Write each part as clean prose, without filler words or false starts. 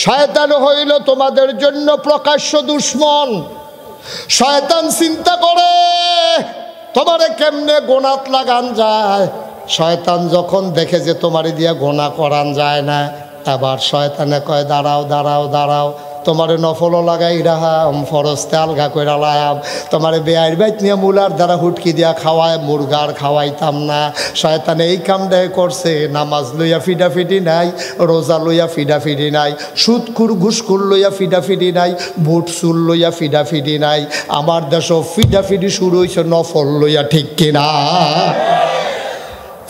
শয়তান হইল তোমাদের জন্য প্রকাশ্য দুশমন। শয়তান চিন্তা করে তোমারে কেমনে গোনাত লাগান যায়। শয়তান যখন দেখে যে তোমারে দিয়া গোনা করান যায় না, এবার শয়তানে কয় দাঁড়াও দাঁড়াও দাঁড়াও, তোমারে নফলও লাগাই রাহাম, ফরজতে আলগা কইরা লায়াম, তোমারে বেআইর বাইত নিয়ে মুলার দ্বারা হুটকি দিয়া খাওয়ায়, মুরগার খাওয়াইতাম না। শয়তানে এই কামটাই করছে। নামাজ লইয়া ফিডাফিডি নাই, রোজা লইয়া ফিডাফিডি নাই, সুদকুর ঘুষকুর লইয়া ফিডাফিডি নাই, বুট চুল লইয়া ফিডাফিডি নাই। আমার দেশও ফিডাফিডি শুরু হয়েছে নফল লইয়া, ঠিক কিনা?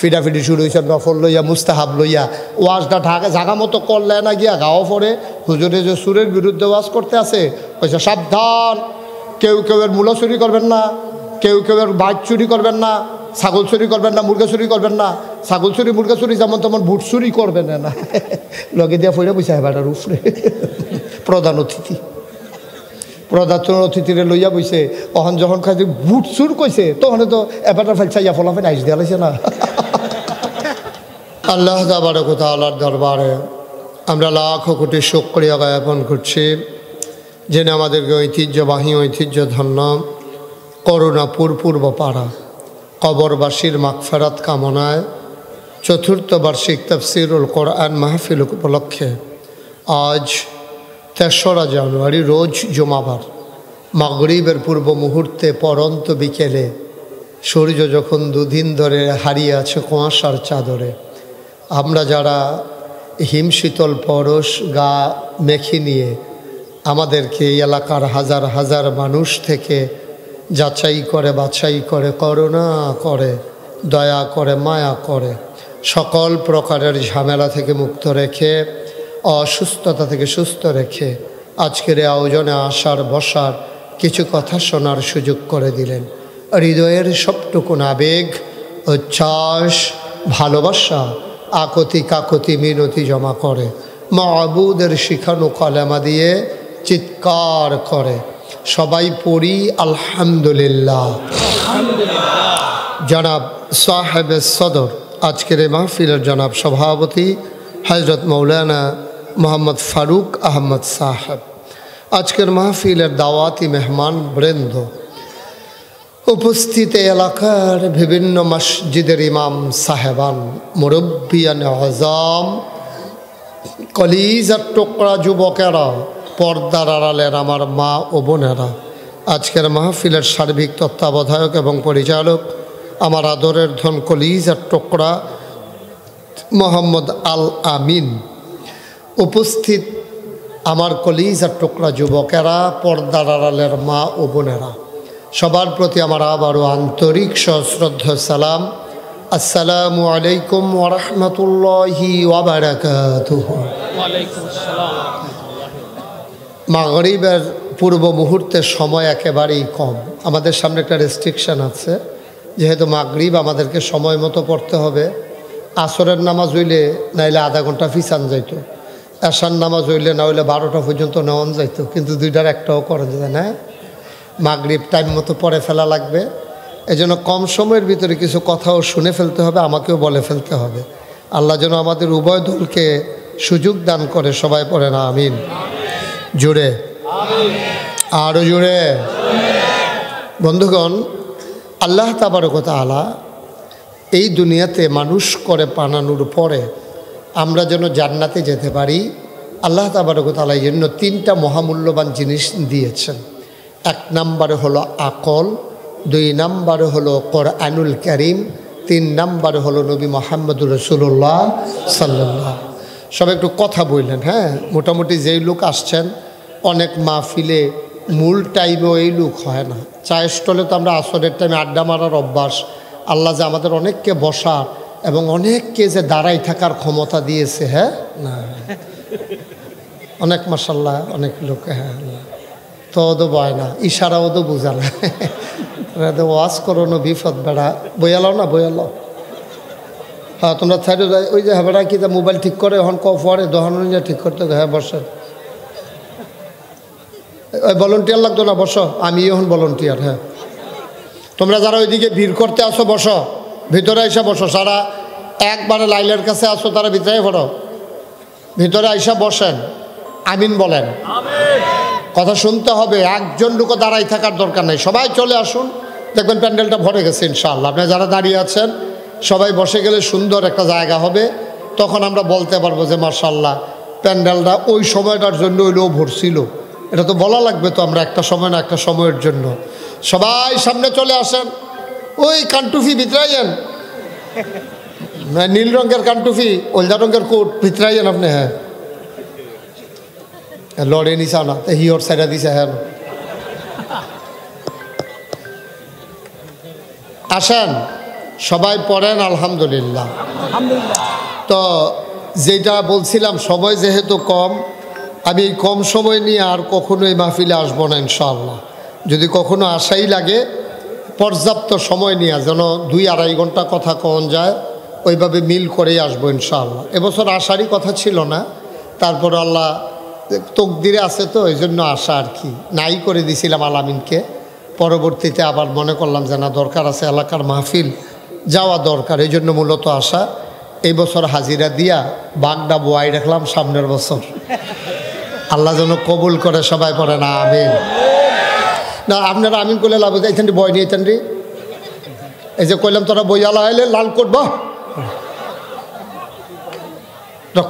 ফিডাফিডি শুরু হয়েছে নফল লইয়া, মুস্তাহাব লইয়া। ওয়াজটা জাগা মতো করলে না গিয়া গাও পরে হুজুরে যে সুরের বিরুদ্ধে ওয়াজ করতে আছে, কইছে সাবধান, কেউ কেউ এর মূলা চুরি করবেন না, কেউ কেউ এর বাঘ চুরি করবেন না, ছাগল চুরি করবেন না, মুরগা চুরি করবেন না। ছাগল চুরি মুরগা চুরি যেমন তেমন বুট চুরি করবেন না। লগে দিয়া ফইরা বইসা হেবাটার উপরে প্রধান অতিথি, প্রধান অতিথিরে লইয়া বইছে। তখন যখন খাইছে বুট চুর কইছে, তখন তো এবারটা ফেলছাইয়া ফলাফেন আইস দেওয়া লাগছে না। আল্লাহ তাবারক ওয়া তাআলার দরবারে আমরা লাখো কোটি শুকরিয়া জ্ঞাপন করছি, যিনি আমাদেরকে ঐতিহ্যবাহী ঐতিহ্যধন্য করুণাপুর পূর্বপাড়া কবরবাসীর মাগফিরাত কামনায় চতুর্থ বার্ষিক তাফসীরুল কোরআন মাহফিল উপলক্ষে আজ ৩রা জানুয়ারি রোজ জুমাবার মাগরিবের পূর্ব মুহূর্তে পরন্ত বিকেলে সূর্য যখন দুদিন ধরে হারিয়ে আছে কুয়াশার চাদরে, আমরা যারা হিমশীতল পরশ গা মেখে নিয়ে আমাদেরকে এই এলাকার হাজার হাজার মানুষ থেকে যাচাই করে বাছাই করে করুণা করে দয়া করে মায়া করে সকল প্রকারের ঝামেলা থেকে মুক্ত রেখে অসুস্থতা থেকে সুস্থ রেখে আজকের এই আয়োজনে আসার বসার কিছু কথা শোনার সুযোগ করে দিলেন। হৃদয়ের সবটুকুন আবেগ, উচ্ছ্বাস, ভালোবাসা, আকতি কাকতি মিনতি জমা করে মাবুদের শিখানো কলেমা দিয়ে চিৎকার করে সবাই পড়ি আলহামদুলিল্লাহ। জনাব সাহেবে সদর আজকের এই মাহফিলের জনাব সভাপতি হজরত মৌলানা মোহাম্মদ ফারুক আহমদ সাহেব, আজকের মাহফিলের দাওয়াতি মেহমান বৃন্দ, উপস্থিত এলাকার বিভিন্ন মসজিদের ইমাম সাহেবান, মুরব্বিয়ান আজম, কলিজার টুকরা যুবকেরা, পর্দার আড়ালের আমার মা ও বোনেরা, আজকের মাহফিলের সার্বিক তত্ত্বাবধায়ক এবং পরিচালক আমার আদরের ধন কলিজার টুকরা মোহাম্মদ আল আমিন, উপস্থিত আমার কলিজার টুকরা যুবকেরা, পর্দার আড়ালের মা ও বোনেরা, সবার প্রতি আমার আবারও আন্তরিক সশ্রদ্ধ সালাম। আসসালামু আলাইকুম ওয়া রাহমাতুল্লাহি ওয়া বারাকাতুহু। মাগরিবের পূর্ব মুহূর্তের সময় একেবারেই কম, আমাদের সামনে একটা রেস্ট্রিকশান আছে, যেহেতু মাগরিব আমাদেরকে সময় মতো পড়তে হবে। আসরের নামাজ হইলে নাইলে আধা ঘন্টা ফিসান যাইতো, এশার নামাজ হইলে না হইলে 12টা পর্যন্ত নেওয়ান যাইতো, কিন্তু দুইটার একটাও করা যায় না। মাগরিব টাইম মতো পড়ে ফেলা লাগবে, এজন্য কম সময়ের ভিতরে কিছু কথাও শুনে ফেলতে হবে, আমাকেও বলে ফেলতে হবে। আল্লাহ যেন আমাদের উভয় দলকে সুযোগ দান করে, সবাই পড়ে না আমিন। জুড়ে আরও জুড়ে। বন্ধুগণ, আল্লাহ তাবারক ওয়া তাআলা এই দুনিয়াতে মানুষ করে বানানোর পরে আমরা যেন জান্নাতে যেতে পারি, আল্লাহ তাবারক ওয়া তাআলা এই জন্য 3টা মহামূল্যবান জিনিস দিয়েছেন। 1 নম্বরে হলো আকল, 2 নম্বরে হলো কোরআনুল কারীম, 3 নম্বরে হলো নবী মুহাম্মদুর রাসূলুল্লাহ সাল্লাল্লাহু। সব একটু কথা বললেন। হ্যাঁ, মোটামুটি যেই লোক আসছেন, অনেক মাহফিলে মূল টাইমেও এই লোক হয় না। চায়ের স্টলে তো আমরা আসরের টাইমে আড্ডা মারার অভ্যাস। আল্লাহ যে আমাদের অনেককে বসার এবং অনেককে যে দাঁড়াই থাকার ক্ষমতা দিয়েছে, হ্যাঁ না অনেক মাশাআল্লাহ, অনেক লোক, হ্যাঁ তো ওদের বয় না, ইশারাও তো বোঝা না। ওয়াজ করো না বিপদ বেড়া, বইয়ালাও না বইয়ালাও। হ্যাঁ, তোমরা সাইডে ওই যে হ্যাঁ বেড়া কি মোবাইল ঠিক করে এখন পরে দোকান ঠিক করতে, হ্যাঁ বসে। ওই ভলেন্টিয়ার লাগতো না, বসো, আমি এখন ভলেন্টিয়ার। হ্যাঁ, তোমরা যারা ওইদিকে ভিড় করতে আসো বসো, ভিতরে আইসা বসো। সারা একবারে লাইলের কাছে আসো, তারা ভিতরে পড়ো, ভিতরে আইসা বসেন। আমিন বলেন। কথা শুনতে হবে, একজন লোকও দাঁড়াই থাকার দরকার নেই, সবাই চলে আসুন, দেখবেন প্যান্ডেলটা ভরে গেছে ইনশাআল্লাহ। আপনি যারা দাঁড়িয়ে আছেন সবাই বসে গেলে সুন্দর একটা জায়গা হবে, তখন আমরা বলতে পারবো যে মাশাআল্লাহ প্যান্ডেলটা ওই সময়টার জন্য হইলেও ভরছিল। এটা তো বলা লাগবে তো, আমরা একটা সময় না একটা সময়ের জন্য। সবাই সামনে চলে আসেন, ওই কানটুফি ভিতরাইয়েন, নীল রঙের কানটুফি, ওলদা রঙের কোট ভিতরাইয়েন আপনি। হ্যাঁ লড়ে নিছা না হিওর সাইডা দিছে। হ্যাঁ আসেন সবাই পড়েন আলহামদুলিল্লাহ। তো যেটা বলছিলাম, সময় যেহেতু কম, আমি এই কম সময় নিয়ে আর কখনো এই মাহফিলে আসবো না ইনশাআল্লাহ। যদি কখনো আসাই লাগে পর্যাপ্ত সময় নিয়ে, যেন 2-2.5 ঘন্টা কথা কন যায়, ওইভাবে মিল করেই আসবো ইনশাআল্লাহ। এবছর আসারই কথা ছিল না, তারপর আল্লাহ তকদিরে আছে তো এই জন্য আসা আর কি, নাই করে দিছিলাম আলামিনকে। পরবর্তীতে আবার মনে করলাম যে না, দরকার আছে, এলাকার মাহফিল যাওয়া দরকার, এই জন্য মূলত আসা। এই বছর হাজিরা দিয়া বাগডা বোয়াই রাখলাম, সামনের বছর আল্লাহ যেন কবুল করে। সবাই পড়ে না আমিন। না আপনারা আমিন করলে লাভ, এইখান বই নিয়ে এইখান, এই যে কইলাম তোরা বইয়ালা আইলে লাল করব,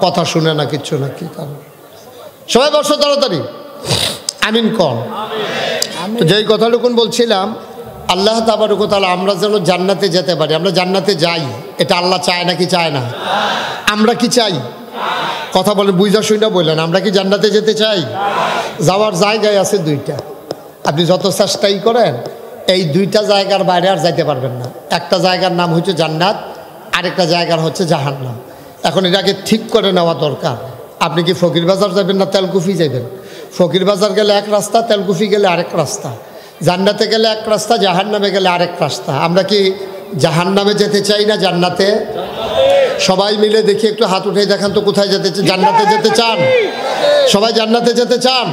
কথা শুনে না কিচ্ছু না, কি কারণ। সবাই বসো তাড়াতাড়ি, আমিন কর। তো যেই কথাটুকুন বলছিলাম, আল্লাহ তাবারক ওয়া তাআলা আমরা যেন জান্নাতে যেতে পারি, আমরা জান্নাতে যাই, এটা আল্লাহ চায় নাকি চায় না? আমরা কি চাই? কথা বলেন, বুঝা শুইনা বললেন, আমরা কি জান্নাতে যেতে চাই? যাওয়ার জায়গায় আছে 2টা, আপনি যত চেষ্টাই করেন এই 2টা জায়গার বাইরে আর যাইতে পারবেন না। একটা জায়গার নাম হচ্ছে জান্নাত, আরেকটা জায়গার হচ্ছে জাহান্নাম। এখন এটাকে ঠিক করে নেওয়া দরকার। আপনি কি ফকির বাজার যাবেন না তেলকুফি যাবেন? ফকির বাজার গেলে এক রাস্তা, তেলকুফি গেলে আরেক রাস্তা, জান্নাতে গেলে এক রাস্তা, জাহান্নামে গেলে আরেক রাস্তা। আমরা কি জাহান্নামে যেতে চাই না জান্নাতে? সবাই মিলে দেখি একটু হাত উঠে দেখান তো, কোথায় যেতে চান? জান্নাতে যেতে চান? সবাই জান্নাতে যেতে চান?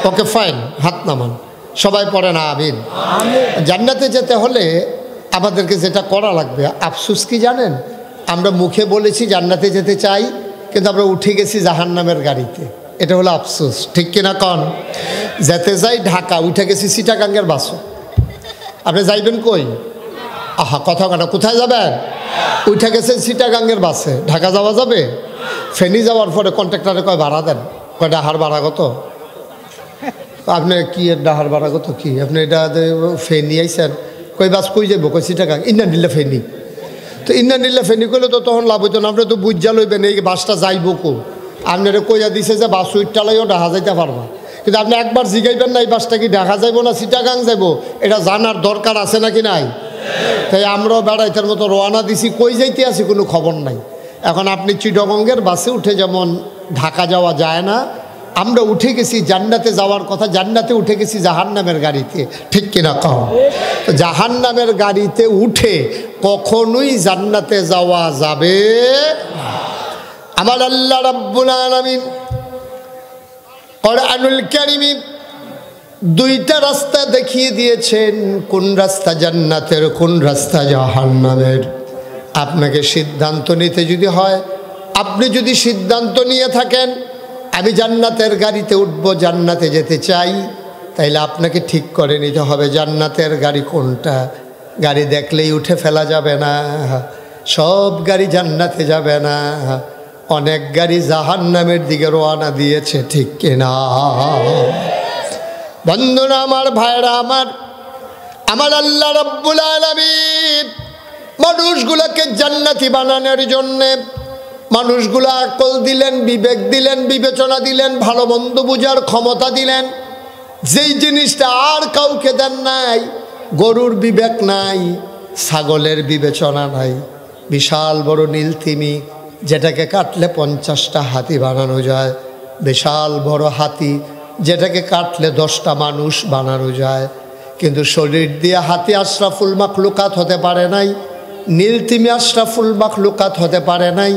ওকে ফাইন, হাত নামান, সবাই পড়ে না আমিন। জান্নাতে যেতে হলে আমাদেরকে যেটা করা লাগবে, আফসোস কি জানেন, আমরা মুখে বলেছি জান্নাতে যেতে চাই, কিন্তু আমরা উঠে গেছি জাহান্নামের গাড়িতে। এটা হলো আফসোস, ঠিক কিনা কন? যেতে যাই ঢাকা, উঠে গেছি চিটাগাঙ্গের বাসে। আপনি যাইবেন কই? আহা কথা কাটা, কোথায় যাবেন? উঠে গেছেন চিটাগাঙ্গের বাসে, ঢাকা যাওয়া যাবে? ফেনী যাওয়ার পরে কন্ট্রাক্টরে কয় ভাড়া দেন, কয় ডাহার ভাড়া কত? আপনি কি ডাহার ভাড়া কত কি? আপনি এটা ফেনী আইসেন, কই বাস কই যাবো? কই চিটাগাং। ইন্না নিলে ফেনী। তো ইন্না নিলে ফেনী করলে তো তখন লাভ হইতো না, আপনি তো বুঝা লইবেন এই বাসটা যাইবো কো। আপনারা কইয়া দিছে যে বাস উইটালাইও ঢাকা যাইতে পারবা, কিন্তু আপনি একবার জিগাইবেন না এই বাসটা কি ঢাকা যাইবো না চিটাগাং যাইবো, এটা জানার দরকার আছে নাকি নাই? তাই আমরাও বেড়াইতের মতো রওনা দিছি, কই যাইতে আছি কোনো খবর নাই। এখন আপনি চিটাগঙ্গের বাসে উঠে যেমন ঢাকা যাওয়া যায় না, আমরা উঠে গেছি জান্নাতে যাওয়ার কথা, জান্নাতে উঠে গেছি জাহান্নামের গাড়িতে, ঠিক কিনা কও? তো জাহান্নামের গাড়িতে উঠে কখনোই জান্নাতে যাওয়া যাবে না। আমার আল্লাহ রাব্বুল আলামিন কোরআনুল কারীমে 2টা রাস্তা দেখিয়ে দিয়েছেন, কোন রাস্তা জান্নাতের, কোন রাস্তা জাহান্নামের। আপনাকে সিদ্ধান্ত নিতে যদি হয়, আপনি যদি সিদ্ধান্ত নিয়ে থাকেন আমি জান্নাতের গাড়িতে উঠব, জান্নাতে যেতে চাই, তাইলে আপনাকে ঠিক করে নিতে হবে জান্নাতের গাড়ি কোনটা। গাড়ি দেখলেই উঠে ফেলা যাবে না, সব গাড়ি জান্নাতে যাবে না, অনেক গাড়ি জাহান্নামের দিকে রওনা দিয়েছে, ঠিক কিনা? বন্ধুরা আমার, ভাইরা আমার, আমার আল্লাহ রাব্বুল আলামিন মানুষগুলোকে জান্নাতি বানানোর জন্যে মানুষগুলো আকল দিলেন, বিবেক দিলেন, বিবেচনা দিলেন, ভালো মন্দ বুঝার ক্ষমতা দিলেন, যেই জিনিসটা আর কাউকে দেন নাই। গরুর বিবেক নাই, ছাগলের বিবেচনা নাই, বিশাল বড় নীলতিমি যেটাকে কাটলে 50টা হাতি বানানো যায়, বিশাল বড় হাতি যেটাকে কাটলে 10টা মানুষ বানানো যায়, কিন্তু শরীর দিয়ে হাতি আশরাফুল মাখলুকাত হতে পারে নাই, নীলতিমি আশরাফুল মাখলুকাত হতে পারে নাই।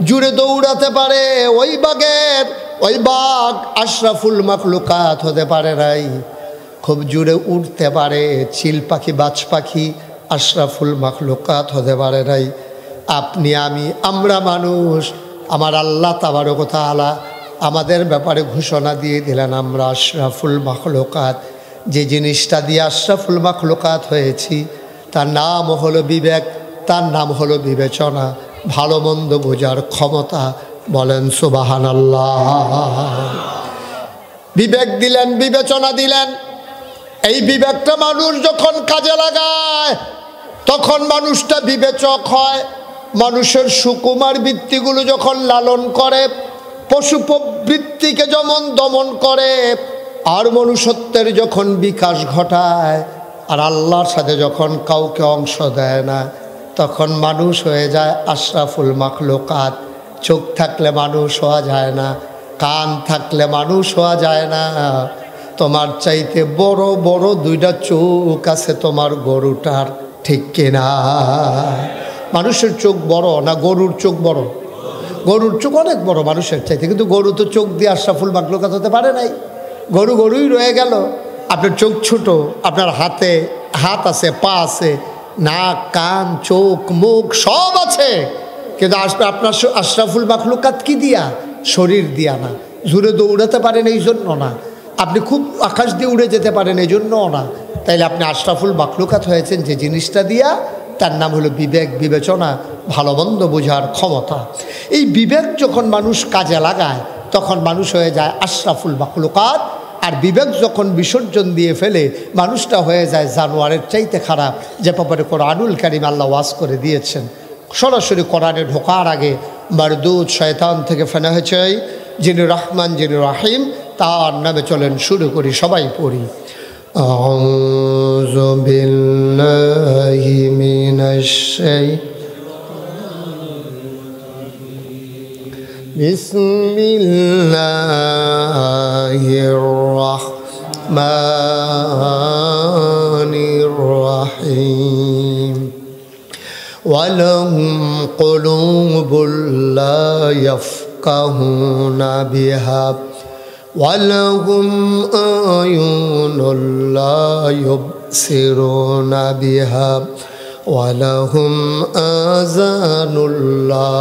জুড়ে দৌড়াতে পারে ওই বাঘ আশরাফুল মাখলুকাত হতে পারে নাই। খুব জুড়ে উঠতে পারে চিল পাখি, বাজ পাখি আশরাফুল মাখলুকাত হতে পারে নাই। আপনি আমি, আমরা মানুষ, আমার আল্লাহ তাবারক ওয়া তাআলা আমাদের ব্যাপারে ঘোষণা দিয়ে দিলেন আমরা আশরাফুল মাখলুকাত। যে জিনিসটা দিয়ে আশরাফুল মাখলুকাত হয়েছি তার নাম হলো বিবেক, তার নাম হলো বিবেচনা, ভালো মন্দ বোঝার ক্ষমতা। বলেন সুবহানাল্লাহ। বিবেক দিলেন, বিবেচনা দিলেন। এই বিবেকটা মানুষ যখন কাজে লাগায় তখন মানুষটা বিবেচক হয়। মানুষের সুকুমার বৃত্তিগুলো যখন লালন করে, পশু প্রবৃত্তিকে যেমন দমন করে, আর মনুষ্যত্বের যখন বিকাশ ঘটায়, আর আল্লাহর সাথে যখন কাউকে অংশ দেয় না, তখন মানুষ হয়ে যায় আশরাফুল মাখলুকাত। চোখ থাকলে মানুষ হওয়া যায় না, কান থাকলে মানুষ হওয়া যায় না। তোমার চাইতে বড় বড় দুইটা চোখ আছে তোমার গরুটার, ঠিক কিনা? মানুষের চোখ বড় না গরুর চোখ বড়? গরুর চোখ অনেক বড় মানুষের চাইতে, কিন্তু গরু তো চোখ দিয়ে আশরাফুল মাখলুকাত হতে পারে নাই। গরু গরুই রয়ে গেল। আপনার চোখ ছোট, আপনার হাতে হাত আছে, পা আছে, নাক, কান, চোখ, মুখ সব আছে, কিন্তু আপনার আশরাফুল মাখলুকাত কি দিয়া? শরীর দিয়া না। জুড়ে দৌড়াতে পারেন এই জন্য না, আপনি খুব আকাশ দিয়ে উড়ে যেতে পারেন এই জন্যও না। তাইলে আপনি আশরাফুল মাখলুকাত হয়েছেন যে জিনিসটা দিয়া, তার নাম হলো বিবেক, বিবেচনা, ভালো মন্দ বোঝার ক্ষমতা। এই বিবেক যখন মানুষ কাজে লাগায় তখন মানুষ হয়ে যায় আশরাফুল মাখলুকাত। আর বিবেক যখন বিসর্জন দিয়ে ফেলে মানুষটা হয়ে যায় জানোয়ারের চাইতে খারাপ, যে ব্যাপারে কোরআনুল কারীম আল্লাহ ওয়াজ করে দিয়েছেন। সরাসরি কোরআনে ঢোকার আগে মারদুদ শয়তান থেকে ফেনা হয়েছে যিনি রহমান, যিনি রাহিম, তার নামে চলেন শুরু করি, সবাই পড়ি। আউযু বিল্লাহি মিনাশ বিসমিল্লাহির রাহমানির রাহিম। ওয়ালাহুম কুলুবুল লা ইয়াফকাহুনা বিহা ওয়ালাহুম আয়ুনুল লা ইউবসিরুনা বিহা ওয়ালাহুম আযানুল লা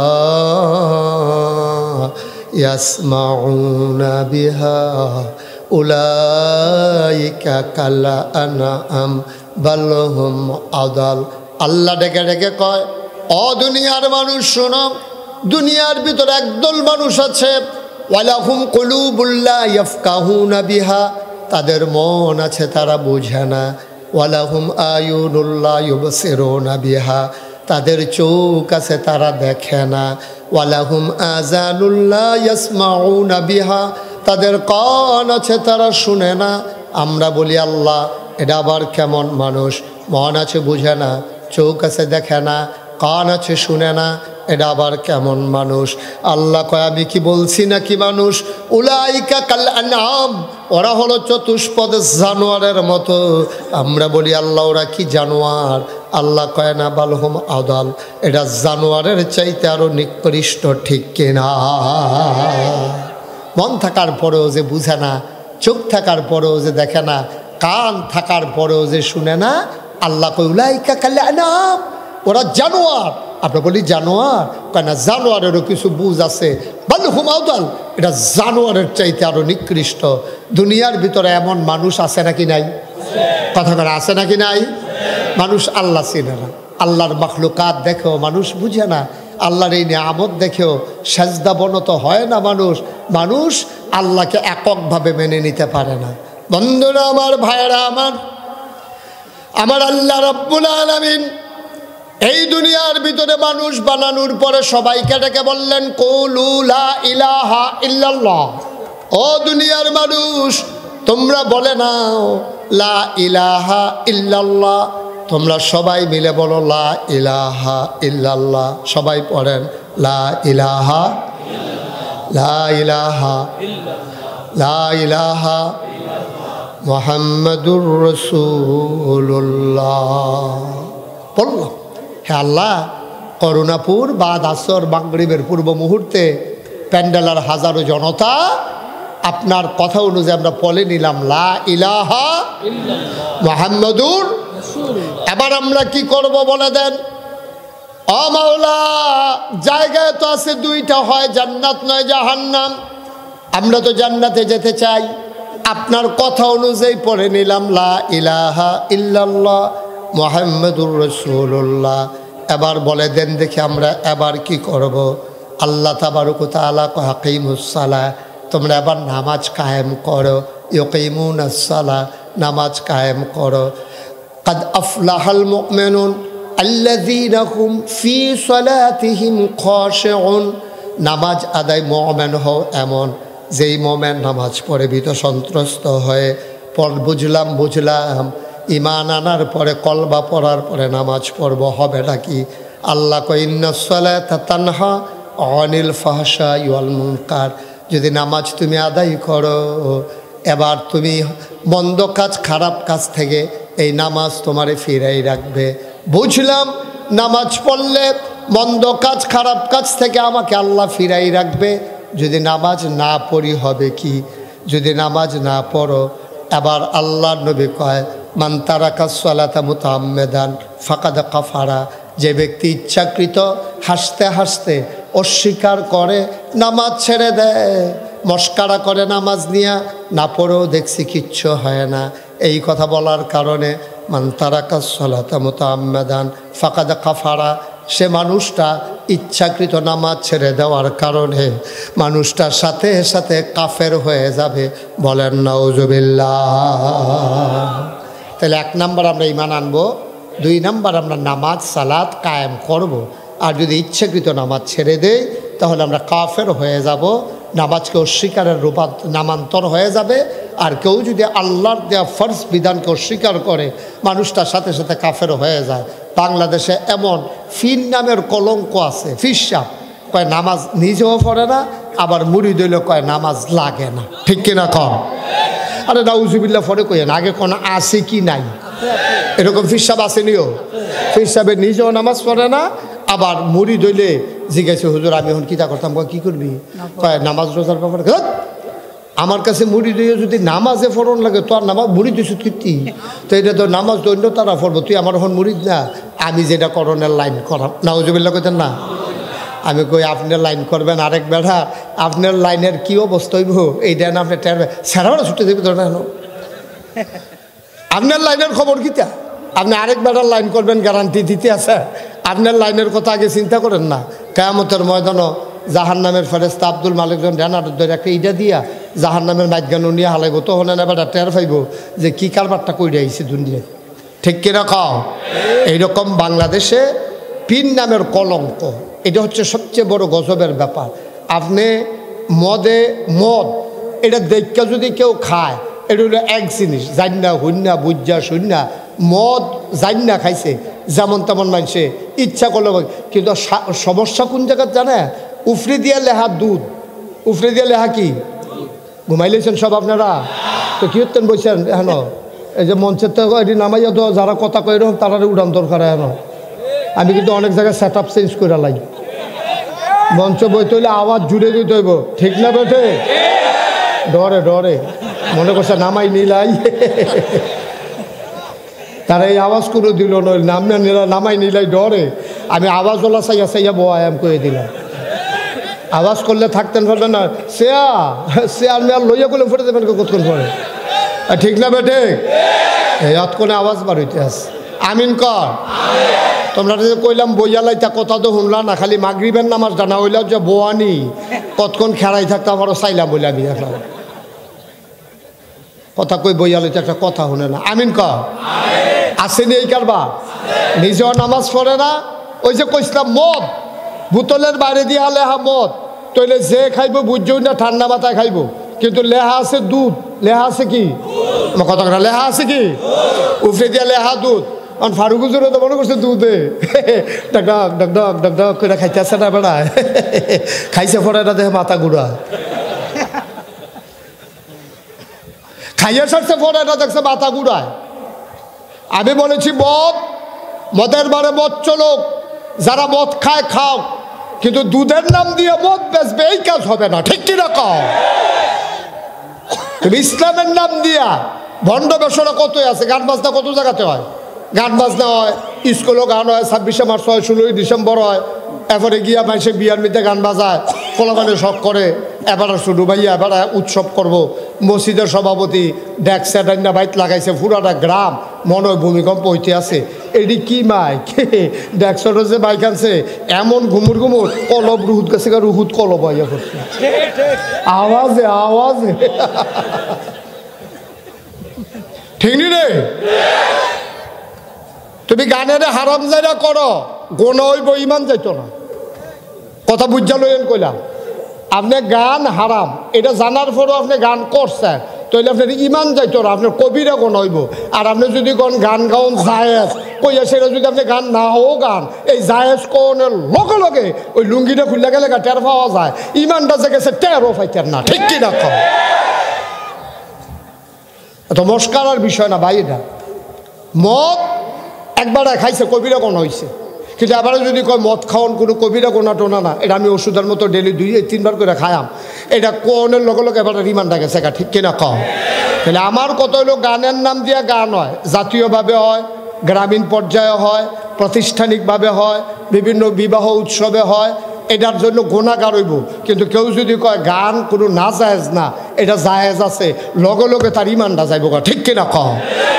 ইয়াসমাউনা বিহা উলাইকা কাল আনআম বাল হুম আদাল। আল্লাহ ডেকে ডেকে কয়, ও দুনিয়ার মানুষ শোনো, দুনিয়ার ভিতরে একদল মানুষ আছে, ওয়ালাহুম কুলুবুল লা ইয়াফকাহুনা বিহা, তাদের মন আছে তারা বোঝে না, ওয়ালাহুম আয়ুনুল লা ইউবসিরুনা বিহা, তাদের চোখ আছে তারা দেখে না, ওয়ালাহুম আযানুল লা ইয়াসমাউনা বিহা, তাদের কান আছে তারা শুনে না। আমরা বলি আল্লাহ এটা আবার কেমন মানুষ? মন আছে বুঝে না, চোখ আছে দেখে না, কান আছে শুনে না, এটা আবার কেমন মানুষ? আল্লাহ কয় আমি কি বলছি নাকি মানুষ? উলাইকা কাল আনআম, ওরা হলো চতুষ্পদ জানোয়ারের মতো। আমরা বলি আল্লাহ ওরা কি জানোয়ার? আল্লাহ কয় না, বালহুম আদাল, এটা জানোয়ারের চাইতে আরো নিকৃষ্ট, ঠিক কিনা? মন থাকার পরেও যে বুঝে না, চোখ থাকার পরেও যে দেখে না, কান থাকার পরেও যে শুনে না, আল্লাহ কয় উলাইকা কাল আনআম, ওরা জানোয়ার। আমরা বলি জানোয়ার, কেন? জানোয়ারেরও কিছু বুঝ আছে। বালহুম আদাল, এটা জানোয়ারের চাইতে আরো নিকৃষ্ট। দুনিয়ার ভিতরে এমন মানুষ আছে নাকি নাই? কথা করে আছে নাকি নাই? মানুষ আল্লাহ চিনে না, আল্লাহর মাখলুকাত দেখেও মানুষ বুঝে না, আল্লাহর এই নিয়ামত দেখেও সাজদা বনত হয় না মানুষ। মানুষ আল্লাহকে এককভাবে মেনে নিতে পারে না। বন্ধুরা আমার, ভাইয়েরা আমার আল্লাহ রাব্বুল আলামিন এই দুনিয়ার ভিতরে মানুষ বানানোর পরে সবাইকে ডেকে বললেন কুলু লা ইলাহা ইল্লাল্লাহ। ও দুনিয়ার মানুষ, তোমরা বলে নাও লা ইলাহা ইল্লাল্লাহ। তোমরা সবাই মিলে বলো লা ইলাহা ইল্লাল্লাহ। সবাই পড়েন লা ইলাহা, লা ইলাহা, লা ইলাহা মুহাম্মাদুর রাসূলুল্লাহ। বললাম, হে আল্লাহ, করুণাপুর বাদ আসর মাগরিবের পূর্ব মুহূর্তে প্যান্ডেলার হাজারো জনতা আপনার কথা অনুযায়ী আমরা পড়ে নিলাম লা ইলাহা মুহাম্মাদুর রাসূলুল্লাহ। এবার আমরা কি করব বলে দেন? ও মাওলা, জায়গায় তো আছে দুইটা, হয় জান্নাত নয় জাহান্নাম। আমরা তো জান্নাতে যেতে চাই, আপনার কথা অনুযায়ী পড়ে নিলাম লা ইলাহা ইল্লাল্লাহ মুহাম্মাদুর রাসূলুল্লাহ। এবার বলে দেন দেখি আমরা এবার কি করব? আল্লাহ তাবারক ওয়া তাআলা কয় আকিমুস সালাহ, তোমরা এবার নামাজ কায়েম করো। ইউকিমুনাস সালাহ, নামাজ কায়েম করো। কাদ আফলাহাল মুমিনুন আল্লাযীনা হুম ফি সালাতিহিম খাশিউন। নামাজ আদায় মুমিন হও এমন যেই মুমিন নামাজ পড়ে ভীত সন্ত্রস্ত হয়ে বুঝলাম ঈমান আনার পরে কলবা পড়ার পরে নামাজ পড়ব, হবে নাকি? আল্লাহ কয় ইন্নাস সালাতা তানহা আনিল ফাহশাই ওয়াল মুনকার। যদি নামাজ তুমি আদায় করো, এবার তুমি মন্দ কাজ খারাপ কাজ থেকে এই নামাজ তোমারে ফিরাই রাখবে। বুঝলাম নামাজ পড়লে মন্দ কাজ খারাপ কাজ থেকে আমাকে আল্লাহ ফিরাই রাখবে। যদি নামাজ না পড়ি হবে কি? যদি নামাজ না পড়ো, এবার আল্লাহর নবী কয় মান তারাকা সালাতা মুতাআম্মিদান ফাকাদ কাফারা। যে ব্যক্তি ইচ্ছাকৃত হাসতে হাসতে অস্বীকার করে নামাজ ছেড়ে দেয়, মস্কারা করে নামাজ নিয়ে, না পড়েও দেখছি কিচ্ছু হয় না। এই কথা বলার কারণে মান তারাকা সালাতা মুতাআম্মিদান ফাকাদ কাফারা, সে মানুষটা ইচ্ছাকৃত নামাজ ছেড়ে দেওয়ার কারণে মানুষটার সাথে সাথে কাফের হয়ে যাবে। বলেন নাউজুবিল্লাহ। তাহলে 1 নাম্বার আমরা ঈমান আনবো, 2 নাম্বার আমরা নামাজ সালাত কায়েম করব। আর যদি ইচ্ছাকৃত নামাজ ছেড়ে দেই তাহলে আমরা কাফের হয়ে যাব, নামাজকে অস্বীকারের নামান্তর হয়ে যাবে। আর কেউ যদি আল্লাহর দেওয়া ফরজ বিধানকে অস্বীকার করে মানুষটার সাথে সাথে কাফের হয়ে যায়। বাংলাদেশে এমন ফির নামের কলঙ্ক আছে, ফির সাহেব কয় নামাজ নিজেও পড়ে না, আবার মুরিদ হইলে কয় নামাজ লাগে না। ঠিক কিনা কম? আরে নাউজুবিল্লাহ পরে কইেন, আগে কোনো আছে কি নাই? এরকম ফির সাহেব আসেনিও? ফির সাহেবের নিজেও নামাজ পড়ে না, আবার মুরিদ হইলে জিজ্ঞাসা হুজুর আমি এখন কিতা করতাম, কি করবি? কয় নামাজ রোজার ব্যাপারে। আমার কাছে মুরিদ হইয়া যদি নামাজে ফরন লাগে তো আর নামাজ মুরিদ হইস কীর্তি, তো এটা তো নামাজ দৈন্য তারা পড়বো, তুই আমার এখন মুরিদ না, আমি যেটা করণের লাইন করাম। নাউজুবিল্লাহ কইতেন না? আমি কই আপনার লাইন করবেন, আরেক বেড়া আপনার লাইনের কী অবস্থা হইব এইটা না আপনি টের সেরাও ছুটে দেবে ধরে না। আপনার লাইনের খবর কিতা? আপনি আরেক বেড়ার লাইন করবেন গ্যারান্টি দিতে আছে? আপনার লাইনের কথা আগে চিন্তা করেন না। কিয়ামতের ময়দানও জাহান্নামের ফেরেশতা আব্দুল মালিক জন ডানার ধরে একটা ইটা দিয়া জাহান্নামের মাইগানো নিয়ে হালাইব, তখন এবার টের পাইব যে কী কারবারটা কইরে আইছে দুনিয়ায়। ঠিক কিনা কও? এইরকম বাংলাদেশে পীর নামের কলঙ্ক, এটা হচ্ছে সবচেয়ে বড় গজবের ব্যাপার। আপনি মদ এটা দেখা যদি কেউ খায়, এটা হলো এক জিনিস, জান্না হুন্না বুঝা শুন্না মদ জান্না খাইছে যেমন তেমন মানুষে ইচ্ছা করলে, কিন্তু সমস্যা কোন জায়গায় জানে? উফরে দিয়া লেহা দুধ, উফরে দিয়া লেহা কি? ঘুমাইলেছেন সব আপনারা? তো কি হতেন বলছেন এখন? এই যে মঞ্চের তো এটি নামাইয়া তো যারা কথা কই এরকম তারা উড়ান দরকার এখন। আমি কিন্তু অনেক জায়গায় সেট আপ চেঞ্জ করে লাই, মঞ্চ বইতে হইলে আওয়াজ জুড়ে দিতে হইব। ঠিক না বেঠে? ডরে ডরে মনে করছে নামাই নিলাই, তারা এই আওয়াজ করে দিল নামাই নিলাই ডরে। আমি আওয়াজ ওলা চাইয়া চাইয়া বয়াম করে দিলাম, আওয়াজ করলে থাকতেন পারবেন না। শেয়ার মেয়ার লইয়া করলে ফেটে দেবেন কতক্ষণ পরে। ঠিক না বেঠে? এই অতক্ষণে আওয়াজ বার হইতে আস। আমিন কর। তোমরা যে কইলাম বইয়া লাইতা কথা তো শুনলা না, খালি মাগরিবের নামাজ ডানা হইলাম যে বোয়ানি কতক্ষণ খেড়াই থাকতো আমারও চাইলাম বলে আমি দেখলাম কথা কই বইয়া লাইতে একটা কথা শুনে না। আমিন কর। আসেনি এই কারবা? নিজেও নামাজ পড়ে না। ওই যে কইছিলাম মদ বোতলের বাইরে দিয়া লেহা মদ, তইলে যে খাইব বুঝছেই না ঠান্ডা মাথায় খাইব, কিন্তু লেহা আছে দুধ। লেহা আছে কি? আমার কথা কথা লেহা আছে কি? উফরে দিয়া লেহা দুধ। কারণ ফারুক হুজুরও তো মনে করছে দুধে ডাক ডাক ডাক ডাক ডাক ডাক করে খাইতে আসে না বেড়ায়, খাইছে পরে না দেখে মাথা ঘুরা, খাইয়া সারছে পরে না দেখছে মাথা ঘুরায়। আমি বলেছি মদের বারে মদ চলুক, যারা মদ খায় খাও, কিন্তু দুধের নাম দিয়ে মদ বেচবে এই কাজ হবে না। ঠিক কি রকম? তুমি ইসলামের নাম দিয়া ভণ্ড বেসরা কত আছে, গান বাজনা কত জায়গাতে হয়, গান বাজনা হয়, স্কুলেও গান হয়, 26শে মার্চ হয়, 16ই ডিসেম্বর হয়, এরপরে গিয়া মানুষে বিয়ার মধ্যে গান বাজায়, কোলাবানে শখ করে, এবার ছোটো ভাইয়া এবার উৎসব করব। মসজিদের সভাপতি ড্যাক্সাডান্না বাইট লাগাইছে, পুরাটা গ্রাম মনে হয় ভূমিকম্প হইতে আছে। এটি কি মাই কে ড্যাক্সাটা যে বাইক আনছে এমন ঘুমুর ঘুমুর কলব রুহুদ গেছে, রুহুদ কলব হইয়া করছে আওয়াজে আওয়াজে। ঠিক নি রে? তুমি গানের হারাম জায়গা করো, গোনা হইব, ইমান যাইতো না। কথা বুঝা লইন কইলাম, আপনি গান হারাম এটা জানার পরেও আপনি গান করছেন, তাহলে আপনার ইমান যাইতো না, আপনার কবিরা গোনা হইব। আর আপনি যদি কোন গান গাউন জায়েজ কইয়া, সেটা যদি আপনি গান না হও গান, এই জায়েজ কোনের লগে লগে ওই লুঙ্গিটা খুললে গেলে টের পাওয়া যায়, ইমানটা যে গেছে টেরও পাইতেন না। ঠিক কিনা কম? এত মস্কারার বিষয় না ভাই। এটা মদ একবার খাইছে কবিরা গোনা হয়েছে, কিন্তু আবার যদি কয় মদ খাওয়ান কোনো কবিরা গোনা টোনা না, এটা আমি ওষুধের মতো ডেলি 2-3 বার করে খায়াম, এটা কোনের লগে লগে এবার রিমান্ডা গেছে। ঠিক কিনা কম? তাহলে আমার কত হইলো গানের নাম দিয়া গান হয়, জাতীয়ভাবে হয়, গ্রামীণ পর্যায়ে হয়, প্রাতিষ্ঠানিকভাবে হয়, বিভিন্ন বিবাহ উৎসবে হয়, এটার জন্য গুনাহগার হইব। কিন্তু কেউ যদি কয় গান কোনো না জায়েজ না, এটা জায়েজ আছে, লগে লগে তার ইমানটা যাইব। ঠিক কিনা কম?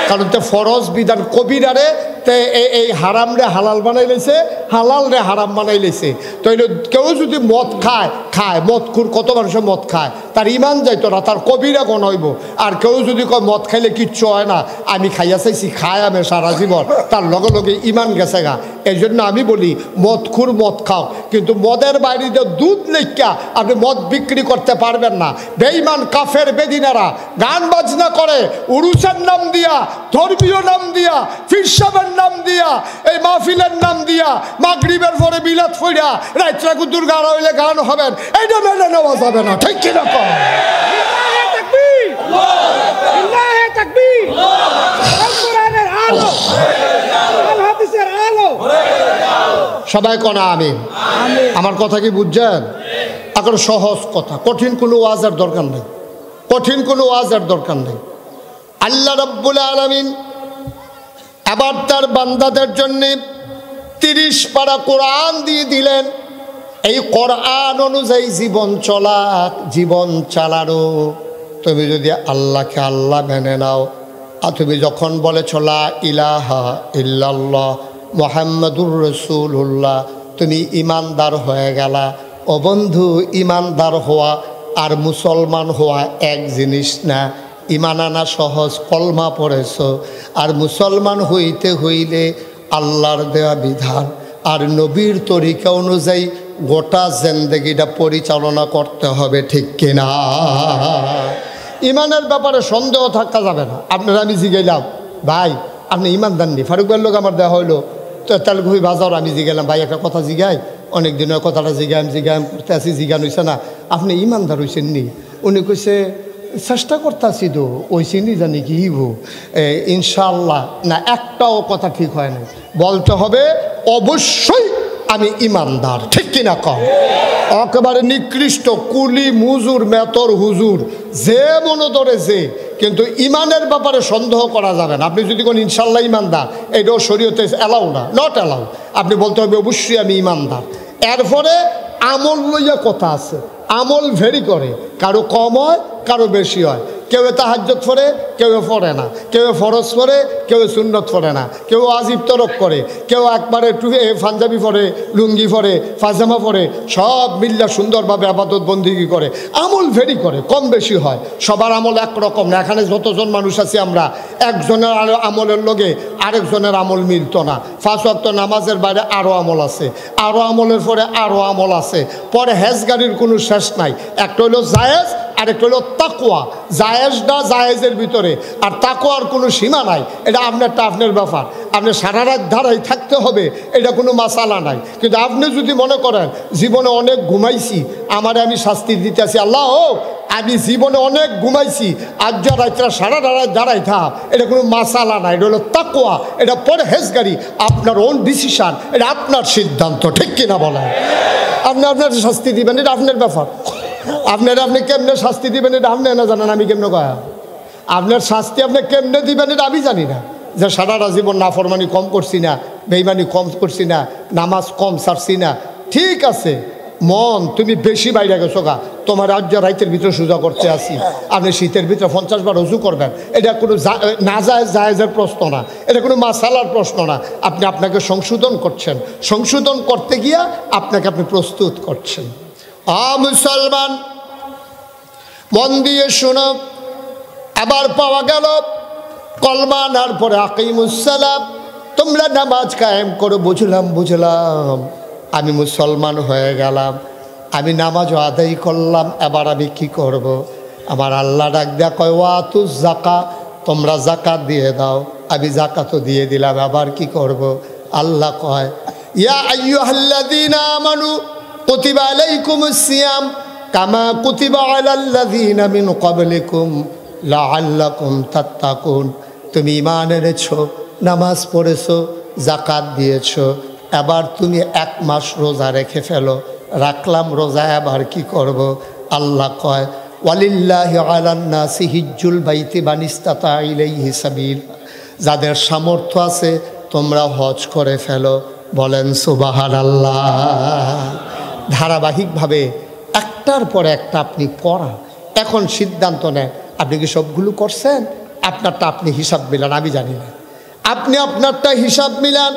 কারণ তো ফরজ বিধান কবিরারে তে এই হারাম রে হালাল বানাই লাইছে, হালাল রে হারাম বানাই লাইছে। তো কেউ যদি মদ খায় মদখুর কত মানুষে মদ খায়, তার ইমান যাইতো না, তার কবিরা গোনা হইব। আর কেউ যদি কয় মদ খাইলে কিচ্ছু হয় না, আমি খাইয়া চাইছি খায় আমি সারা জীবন, তার লগে লগে ইমান গেছে গা। এই জন্য আমি বলি মদখুর মদ খাও, কিন্তু মদের বাইরে দুধ লেখা আপনি মদ বিক্রি করতে পারবেন না। বেঈমান কাফের বেদিনারা গান বাজনা করে, উরুসের নাম দিয়া, ধর্মীয় নাম দিয়া, ফিরসাবের নাম দিয়া, এই মাহফিলের নাম দিয়া, মাগরিবের পরে বিলাত ফইরা রাইত্রা কুতুর গান হইলে গান হবেন, এইটা মেনে নেওয়া যাবে না। ঠিক কিনা কম? সবাই কনা আমিন। আমার কথা কি বুঝছেন? এখন সহজ কথা, কঠিন কোনো ওয়াজের দরকার নেই, কঠিন কোনো ওয়াজের দরকার নেই। আল্লাহ রাব্বুল আলামিন আবার তার বান্দাদের জন্য 30 পারা কোরআন দিয়ে দিলেন। এই কোরআন অনুযায়ী জীবন চলা, জীবন চালানো। তুমি যদি আল্লাহকে আল্লাহ মেনে নাও, আর তুমি যখন বলেছ লা ইলাহা ইল্লাল্লাহ মুহাম্মাদুর রাসূলুল্লাহ, তুমি ইমানদার হয়ে গেলা। ও বন্ধু, ইমানদার হওয়া আর মুসলমান হওয়া এক জিনিস না। ইমান আনা সহজ, কলমা পড়েছ, আর মুসলমান হইতে হইলে আল্লাহর দেওয়া বিধান আর নবীর তরিকা অনুযায়ী গোটা জিন্দেগিটা পরিচালনা করতে হবে। ঠিক কিনা? ইমানের ব্যাপারে সন্দেহ থাকা যাবে না। আপনারা আমি জিগাইলাম, ভাই আপনি ইমানদার নি? ফারুক ভাইয়ের লোক আমার দেওয়া হইলো, তো তেলঘুই বাজার আমি জিগাইলাম, ভাই একটা কথা জিগাই, অনেক দিনের কথাটা জিগাম করতে আসি, জিগান হইছে না, আপনি ইমানদার হইছেন নি? উনি কইছে চেষ্টা করতেছি তো, ওইছি নি জানি কি হইব ইনশাল্লাহ। না, একটাও কথা ঠিক হয় না, বলতে হবে অবশ্যই আমি ইমানদার। ঠিক কিনা কম? একেবারে নিকৃষ্ট কুলি মুজুর মেতর হুজুর যে মনে ধরে যে, কিন্তু ইমানের ব্যাপারে সন্দেহ করা যাবে না। আপনি যদি কোন ইনশাল্লাহ ইমানদার, এটাও শরীয়তে অ্যালাউ না, নট অ্যালাউ। আপনি বলতে হবে অবশ্যই আমি ইমানদার। এরপরে আমল লইয়া কথা আছে, আমল ভেরি করে, কারো কম হয় কারো বেশি হয়। কেউ তাহাজ্জুদ পড়ে, কেউ পড়ে না, কেউ ফরজ পড়ে, কেউ সুন্নত পড়ে না, কেউ আজিব তরক করে, কেউ একবারে পাঞ্জাবি পরে, লুঙ্গি পরে, পাজামা পরে, সব মিল্লা সুন্দরভাবে আবাদত বন্দিগি করে। আমল ভেরি করে, কম বেশি হয়। সবার আমল একরকম না। এখানে যতজন মানুষ আছি আমরা, একজনের আমলের লগে আরেকজনের আমল মিলত না। 5 ওয়াক্ত নামাজের বাইরে আরও আমল আছে, আরও আমলের পরে আরও আমল আছে। পরে হেজগাড়ির কোনো শেষ নাই। একটা হলো জায়েজ, আরেকটা হলো তাকওয়া। জায়েজটা জায়েজের ভিতরে, আর তাকওয়ার কোনো সীমা নাই। এটা আপনারটা আপনার ব্যাপার। আপনি সারা রাত ধারায় থাকতে হবে, এটা কোনো মাসালা নাই। কিন্তু আপনি যদি মনে করেন জীবনে অনেক ঘুমাইছি, আমারে আমি শাস্তি দিতেছি, আল্লাহ আমি জীবনে অনেক ঘুমাইছি, আজ যা রাত্রা সারা রাত দাঁড়াই থাক, এটা কোনো মাসালা নাই। এটা হলো তাকওয়া, এটা পরহেজগারি, আপনার ওন ডিসিশন, এটা আপনার সিদ্ধান্ত। ঠিক কিনা বলেন? আপনি আপনার শাস্তি দিবেন, এটা আপনার ব্যাপার। আপনি কেমনে শাস্তি দিবেন এটা আপনি না জানেন, আমি কেমনে কয়া? আপনার শাস্তি আপনি কেমনে দিবেন এটা আমি জানি না। যে সারাটা জীবন নাফরমানি কম করছি না, বেঈমানি কম করছি না, নামাজ কম ছাড়ছি না, ঠিক আছে, মন তুমি বেশি বাইরে গেছো গা, তোমার রাজ্য রাইতের ভিতরে সোজা করতে আসি, আপনি শীতের ভিতরে 50 বার রজু করবেন, এটা কোনো না জায়েজের প্রশ্ন না, এটা কোনো মাসালার প্রশ্ন না। আপনি আপনাকে সংশোধন করছেন, সংশোধন করতে গিয়া আপনাকে আপনি প্রস্তুত করছেন। মুসলমান মন দিয়ে শোনো, আবার পাওয়া গেল কলমা আনার পরে আকিমুসসালাম, তোমরা নামাজ কায়েম করো। বুঝলাম আমি মুসলমান হয়ে গেলাম, আমি নামাজও আদায় করলাম, এবার আমি কি করব? আমার আল্লাহ ডাক দেয়া কয় ওয়াতু যাকা, তোমরা যাকাত দিয়ে দাও। আমি যাকাতও দিয়ে দিলাম, আবার কি করব? আল্লাহ কয় ইয়া আইয়ুহাল্লাযীনা আমানু কুতিবা আলাইকুমুস সিয়াম কামা কুতিবা আলাল্লাযীনা মিন ক্বাবলিকুম লাআল্লাকুম তাত্তাকুন। তুমি ঈমান এনেছো, নামাজ পড়েছো, যাকাত দিয়েছো, এবার তুমি 1 মাস রোজা রেখে ফেলো। রাখলাম রোজা, এবার কি করব? আল্লাহ কয় ওয়ালিল্লাহি আলান নাসি হিজ্জুল বাইতি মান ইসতাতা ইলাইহি সাবিল, যাদের সামর্থ্য আছে তোমরা হজ করে ফেলো। বলেন সুবহানাল্লাহ। ধারাবাহিকভাবে একটার পর একটা আপনি করা, এখন সিদ্ধান্ত নেন আপনি কি সবগুলো করছেন? আপনারটা আপনি হিসাব মিলান, আমি জানি না, আপনি আপনারটা হিসাব মিলান।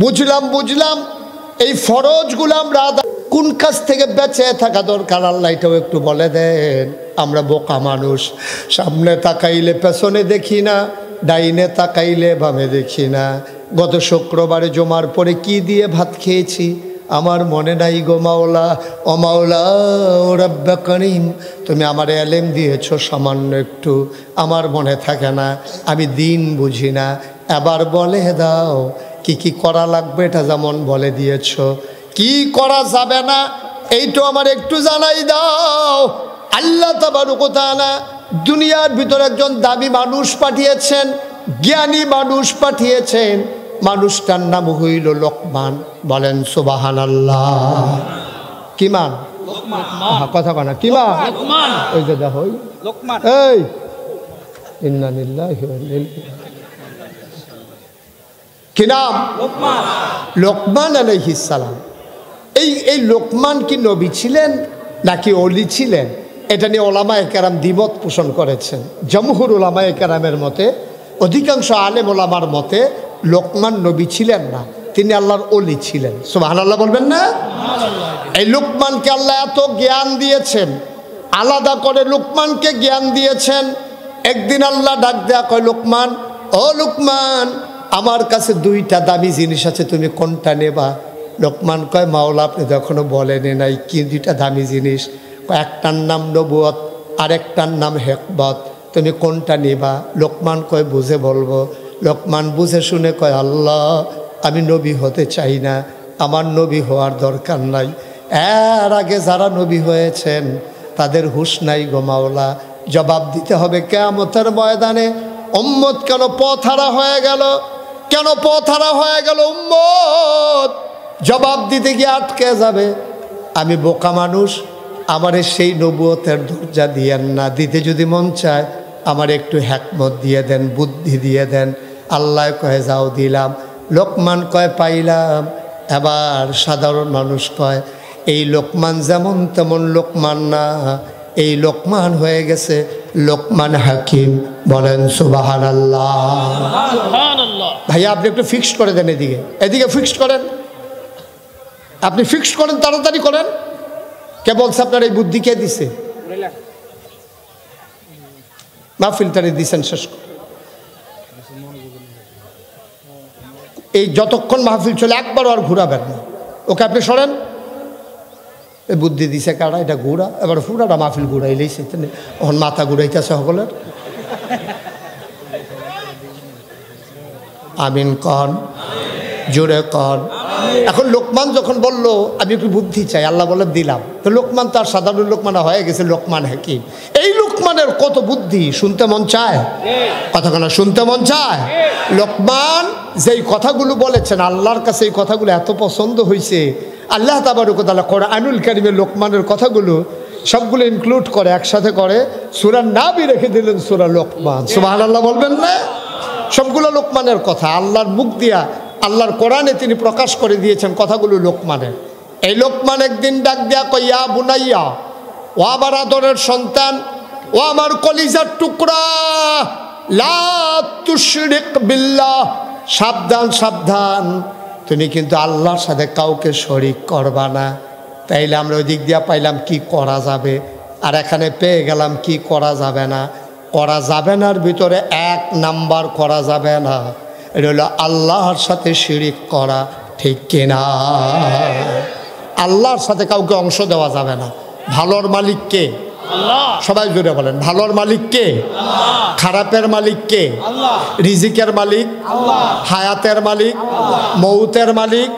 বুঝলাম এই ফরজগুলো আমরা কোন কাজ থেকে বেঁচে থাকা দরকার আল্লাহ এটাও একটু বলে দেন। আমরা বোকা মানুষ, সামনে তাকাইলে পেছনে দেখি না, ডাইনে তাকাইলে বামে দেখি না। গত শুক্রবারে জমার পরে কি দিয়ে ভাত খেয়েছি আমার মনে নাই গো মাওলা। ও মাওলা ও রব্বে করিম, তুমি আমার এলেম দিয়েছো সামান্য একটু, আমার মনে থাকে না, আমি দিন বুঝি না, এবার বলে দাও কি কি করা লাগবে। এটা যেমন বলে দিয়েছ, কি করা যাবে না এইটা আমার একটু জানাই দাও। আল্লাহ তাবারক ওয়া তাআলা দুনিয়ার ভিতরে একজন দামি মানুষ পাঠিয়েছেন, জ্ঞানী মানুষ পাঠিয়েছেন। মানুষটার নাম হইল লোকমান। বলেন সুবহানাল্লাহ। কি মান? কথা কনা কি মান? ওই যে দেখো এই ইন্না লিল্লাহি ওয়া ইন্না ইলাইহি, কি নাম? লোকমান আলাইহিস সালাম। এই লোকমান কি নবী ছিলেন নাকি ওলি ছিলেন? এটা নিয়ে ওলামায়ে কেরাম দ্বিমত পোষণ করেছেন। জমহুর ওলামায়ে কেরামের মতে, অধিকাংশ আলেম ওলামার মতে লোকমান নবী ছিলেন না, তিনি আল্লাহর ওলি ছিলেন। সুবহানাল্লাহ বলবেন না? এই লোকমানকে আল্লাহ এত জ্ঞান দিয়েছেন, আলাদা করে লোকমানকে জ্ঞান দিয়েছেন। একদিন আল্লাহ ডাক দেয়া কয় লোকমান, ও লোকমান, আমার কাছে 2টা দামি জিনিস আছে, তুমি কোনটা নেবা? লোকমান কয় মাওলা আপনি তো এখনো বলেনি নাই কি 2টা দামি জিনিস। একটার নাম নবুয়ত, আরেকটার নাম হিকমত, তুমি কোনটা নেবা? লোকমান কয় বুঝে বলবো। লোকমান বুঝে শুনে কয় আল্লাহ আমি নবী হতে চাই না, আমার নবী হওয়ার দরকার নাই, এর আগে যারা নবী হয়েছেন তাদের হুঁশ নাই গো মাওলা। জবাব দিতে হবে কিয়ামতের ময়দানে। উম্মত কেন পথহারা হয়ে গেল? কেন পথহারা হয়ে গেল উম্মত? জবাব দিতে গিয়ে আটকে যাবে। আমি বোকা মানুষ, আমারে সেই নবুয়তের দরজা দিয়েন না, দিতে যদি মন চায় আমার একটু হিকমত দিয়ে দেন, বুদ্ধি দিয়ে দেন। আল্লাহ কয়ে যাও দিলাম। লোকমান কয় পাইলাম। এবার সাধারণ মানুষ কয় এই লোকমান যেমন তেমন লোকমান না, এই লোকমান হয়ে গেছে লোকমান হাকিম। বলেন সুবহানাল্লাহ। ভাইয়া আপনি একটু ফিক্সড করে দেন, এদিকে ফিক্সড করেন, আপনি ফিক্সড করেন, তাড়াতাড়ি করেন। কে বলছে আপনার এই বুদ্ধি? কে দিছে? মাহফিলটারে দিছেন শেষ করে। এই যতক্ষণ মাহফিল চলে একবারও আর ঘুরাবেন না, ওকে আপনি সরেন। এই বুদ্ধি দিছে কারা? এটা ঘুরা, এবার পুরাটা মাহফিল ঘুরাইলেই এখন মাথা ঘুরাইতেছে সকলের। আমিন কন, জোরে কন। এখন লোকমান যখন বলল আমি একটু বুদ্ধি চাই, আল্লাহ বলে দিলাম, তো লোকমান তার সাধারণ লোকমান হয়ে গেছে লোকমান হাকিম। এই লোকমানের কত বুদ্ধি, শুনতে মন চায়? কথাগুলো শুনতে মন চায়? লোকমান যেই কথাগুলো বলেছেন আল্লাহর কাছে এই কথাগুলো এত পছন্দ হয়েছে, আল্লাহ তাবারক ওয়া তাআলা কোরআনুল কারীমে লোকমানের কথাগুলো সবগুলো ইনক্লুড করে, একসাথে করে সূরা নাবি রেখে দিলেন সূরা লোকমান। সুবহানাল্লাহ বলবেন না? সবগুলো লোকমানের কথা আল্লাহর মুখ দিয়া আল্লাহর কোরআনে তিনি প্রকাশ করে দিয়েছেন কথাগুলো লোকমানের। এই লোকমান একদিন ডাক দিয়া কই, ইয়া বুনাইয়া, ও আমার আদরের সন্তান, ও আমার কলিজার টুকরা, লা তুশরিক বিল্লাহ, সাবধান সাবধান, তুমি কিন্তু আল্লাহর সাথে কাউকে শরিক করবা না। তাইলে আমরা ওই দিক দিয়া পাইলাম কি করা যাবে, আর এখানে পেয়ে গেলাম কি করা যাবে না। করা যাবে নার ভিতরে 1 নাম্বার করা যাবে না, এটা হলো আল্লাহর সাথে শিরিক করা, ঠিক কিনা? আল্লাহর সাথে কাউকে অংশ দেওয়া যাবে না। ভালোর মালিক কে? আল্লাহ। সবাই জুড়ে বলেন, ভালোর মালিক কে? আল্লাহ। খারাপের মালিক কে? আল্লাহ। রিজিকের মালিক আল্লাহ, হায়াতের মালিক আল্লাহ, মৌতের মালিক,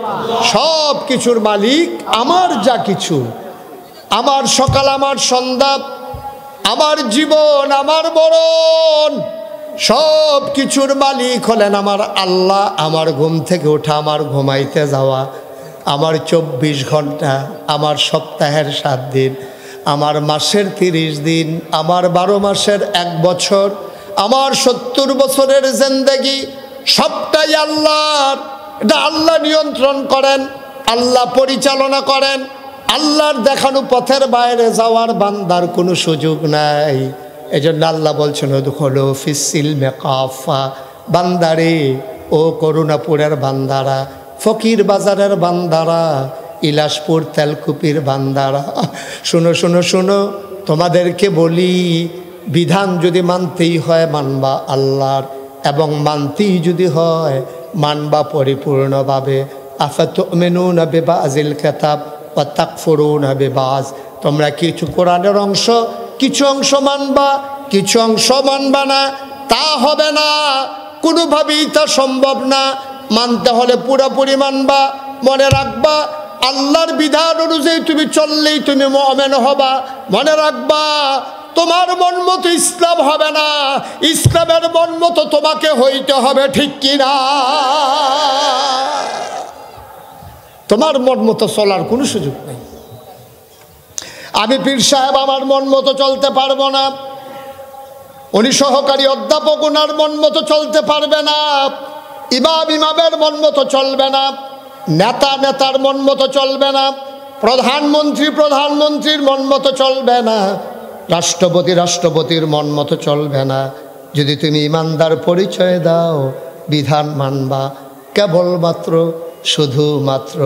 সব কিছুর মালিক আমার। যা কিছু, আমার সকাল, আমার সন্ধ্যা, আমার জীবন, আমার মরণ, সব কিছুর মালিক হলেন আমার আল্লাহ। আমার ঘুম থেকে ওঠা, আমার ঘুমাইতে যাওয়া, আমার 24 ঘন্টা, আমার সপ্তাহের 7 দিন, আমার মাসের 30 দিন, আমার 12 মাসের 1 বছর, আমার 70 বছরের জিন্দেগি, সবটাই আল্লাহর। এটা আল্লাহ নিয়ন্ত্রণ করেন, আল্লাহ পরিচালনা করেন। আল্লাহর দেখানো পথের বাইরে যাওয়ার বান্দার কোনো সুযোগ নাই। এজন্য আল্লাহ বলছেন, ওদখুলু ফিস সিলমি কাফা, বান্দারে, ও করুণাপুরের বান্দারা, ফকির বাজারের বান্দারা, ইলাসপুর তেলকুপির বান্দারা, শুনো শুনো শুনো, তোমাদেরকে বলি, বিধান যদি মানতেই হয় মানবা আল্লাহর, এবং মানতেই যদি হয় মানবা পরিপূর্ণভাবে। আফাতুমিনুনা বিবাযিল কিতাব ওয়া তাকফুরুনা বিবায, তোমরা কিছু কোরআনের অংশ, কিছু অংশ মানবা, কিছু অংশ মানবা না। তা হবে না, কোনোভাবেই তা সম্ভব না। মানতে হলে পুরোপুরি মানবা। মনে রাখবা, আল্লাহর বিধান অনুযায়ী তুমি চললেই তুমি মুমিন হবা। মনে রাখবা, তোমার মন মতো ইসলাম হবে না, ইসলামের মন মতো তোমাকে হইতে হবে, ঠিক কিনা? তোমার মন মতো চলার কোনো সুযোগ নেই। আমি পীর সাহেব আমার মন মতো চলতে পারবো না, উনি সহকারী অধ্যাপক, ওনার মন মতো চলতে পারবে না, ইমাম ইমামের মন মতো চলবে না, নেতা নেতার মন মতো চলবে না, প্রধানমন্ত্রী প্রধানমন্ত্রীর মন মতো চলবে না, রাষ্ট্রপতি রাষ্ট্রপতির মন মতো চলবে না। যদি তুমি ইমানদার পরিচয় দাও, বিধান মানবা কেবলমাত্র, শুধুমাত্র,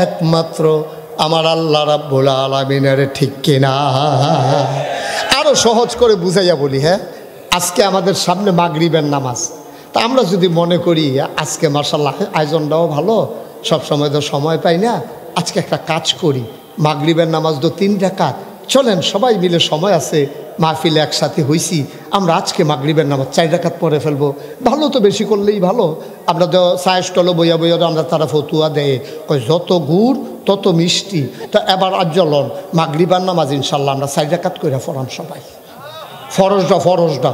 একমাত্র আমার আল্লাহ রাব্বুল আলামিনের, ঠিক কিনা? আরও সহজ করে বুঝাইয়া বলি, হ্যাঁ, আজকে আমাদের সামনে মাগরিবের নামাজ। তা আমরা যদি মনে করি আজকে মাশাআল্লাহ আয়োজনটাও ভালো, সব সময় তো সময় পাই না, আজকে একটা কাজ করি, মাগরিবের নামাজ তো 3 রাকাত, চলেন সবাই মিলে, সময় আছে, মাহফিলে একসাথে হইছি, আমরা আজকে মাগরিবের নামাজ 4 রাকাত পড়ে ফেলবো। ভালো তো, বেশি করলেই ভালো। আমরা তো চায়ের স্টলে বইয়া বইয়া আমরা তারা ফতুয়া দেয়, কয় যত গুড় তত মিষ্টি। তো এবার আজ চলন মাগরিবের নামাজ ইনশাল্লাহ আমরা 4 রাকাত করে পড়ান সবাই, ফরজটা।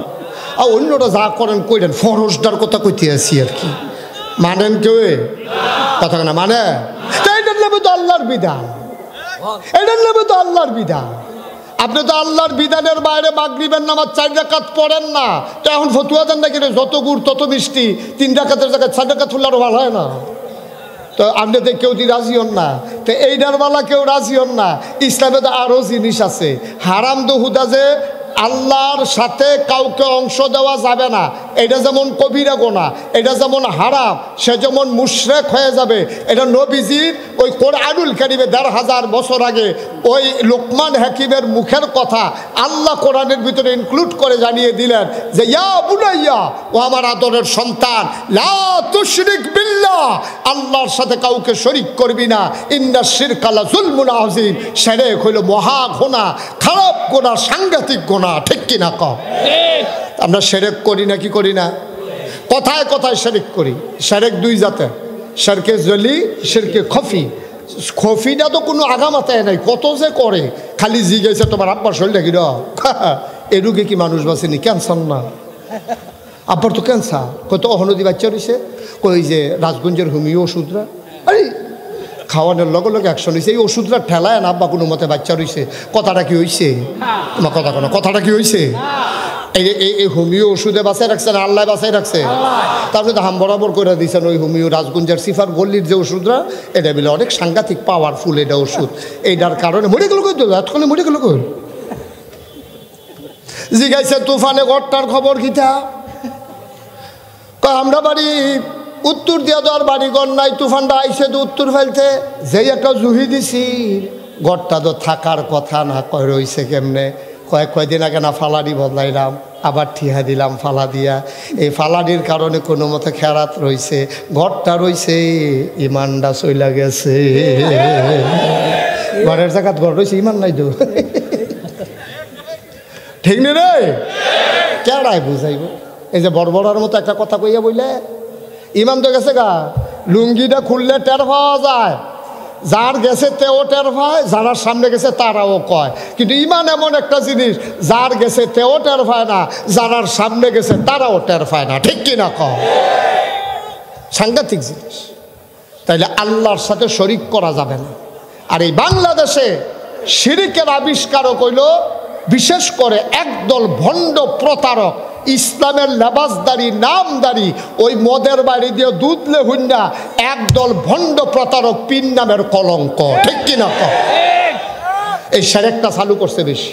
আর অন্যরা যা করেন কইরেন, ফরজটার কথা কইতে আছি আর কি। মানেন কেউ কথা না? মানে এটার নামে তো আল্লাহর বিধান, এটার নামে তো আল্লাহর বিধান। আপনি তো আল্লাহর বিধানের বাইরে মাগরিবের নামাজ 4 রাকাত পড়েন না, তো এখন ফতুয়া দেন নাকি যত গুড় তত মিষ্টি, 3 রাকাতের জায়গায় 4 রাকাত ফুল আরও ভালো হয় না? তো আপনি তো কেউ রাজি হন না, তো এইটার বেলা কেউ রাজি হন না। ইসলামে তো আরও জিনিস আছে, হারাম তো হুদা, যে আল্লাহর সাথে কাউকে অংশ দেওয়া যাবে না, এটা যেমন কবিরা গুনাহ, এটা যেমন হারাম, সে যেমন মুশরিক হয়ে যাবে। এটা নবীজির ওই কোরআনুল কারীমে 1500 বছর আগে ওই লোকমান হাকিমের মুখের কথা আল্লাহ কোরআনের ভিতরে ইনক্লুড করে জানিয়ে দিলেন যে, ইয়া বুনাইয়া, ও আমার আদরের সন্তান, লা তুশরিক বিল্লাহ, আল্লাহর সাথে কাউকে শরীক করবি না, ইন্নাশ শিরকা লাযুলমুন আযীম, শিরক হলো মহা গুনাহ, খারাপ গুনাহ, সাংঘাতিক গুনাহ, ঠিক কিনা? কম আমরা শিরক করি না কি করি না? কথায় কথায় শিরক করি। শিরক 2 জাতের, শিরকে জলি, শিরকে খফি। খফিটা তো কোনো আগামাতায় নাই, কত যে করে, খালি জিজ্ঞেসে তোমার আব্বার শরীরটা কি এ রোগে কি মানুষ বাঁচেনি? ক্যান্সার না? আব্বার তো ক্যান্সার। কত অহনদী বাচ্চা রয়েছে, কই যে রাজগঞ্জের হোমিও ওষুধরা, আরে খাওয়ানোর লগে লগে অ্যাকশন হয়েছে, এই ওষুধরা ঠেলায় না আব্বা কোনো মতে বাচ্চা রয়েছে। কথাটা কি হয়েছে? তোমার কথা কোনো, কথাটা কি হয়েছে? এই হোমিও ওষুধে বাঁচাই রাখছে না আল্লাহ বাঁচাই রাখছে? তারপরে তো হাম বরাবর করে দিয়েছেন ওই হোমিও রাজগঞ্জের সিফার গল্লির যে ওষুধরা, এটা বলে অনেক সাংঘাতিক পাওয়ারফুল এটা ওষুধ। এইটার কারণে মরে গেল কই, তো এতক্ষণে মরে গেল কই? জিজ্ঞাসা তুফানে ঘরটার খবর কিতা? আমরা বাড়ি উত্তর দিয়া দেওয়ার বাড়িঘর নাই, তুফানটা আইসে তো উত্তর ফেলতে যেই একটা জুহি দিছি, ঘরটা তো থাকার কথা না। কয় রইছে কেমনে? কয়েকদিন আগে না ফালাডি বদলাইলাম, আবার ঠিহা দিলাম ফালা দিয়া। এই ফালাডির কারণে কোনো মতে খেরাত রইছে, ঘরটা রইছে, ইমানটা চইলা গেছে। ঘরের জায়গাত ঘর রয়েছে, ইমান নাই তো। ঠিক নেই রে, কেড়াই বুঝাইব? এই যে বড়বড়ার মতো একটা কথা কইয়া বইলে ইমান তো গেছে গা। লুঙ্গিটা খুললে টের পাওয়া যায়, যার গেছে তেও টের পায়, যার সামনে গেছে তারাও কয়। কিন্তু ইমান এমন একটা জিনিস, যার গেছে তেও টের পায় না, যার সামনে গেছে তারাও টের পায় না। ঠিক কিনা কয়? সাংঘাতিক জিনিস। তাইলে আল্লাহর সাথে শরিক করা যাবে না। আর এই বাংলাদেশে শিরিকের আবিষ্কারক হইল বিশেষ করে একদল ভণ্ড প্রতারক, ইসলামের লেবাসদারি নামদারি, ওই মদের বাড়ি দিয়ে দুধলে হুন্ডা একদল ভণ্ড প্রতারক, পিন নামের কলঙ্ক। ঠিক কিনা? এই সেরেকটা চালু করছে বেশি।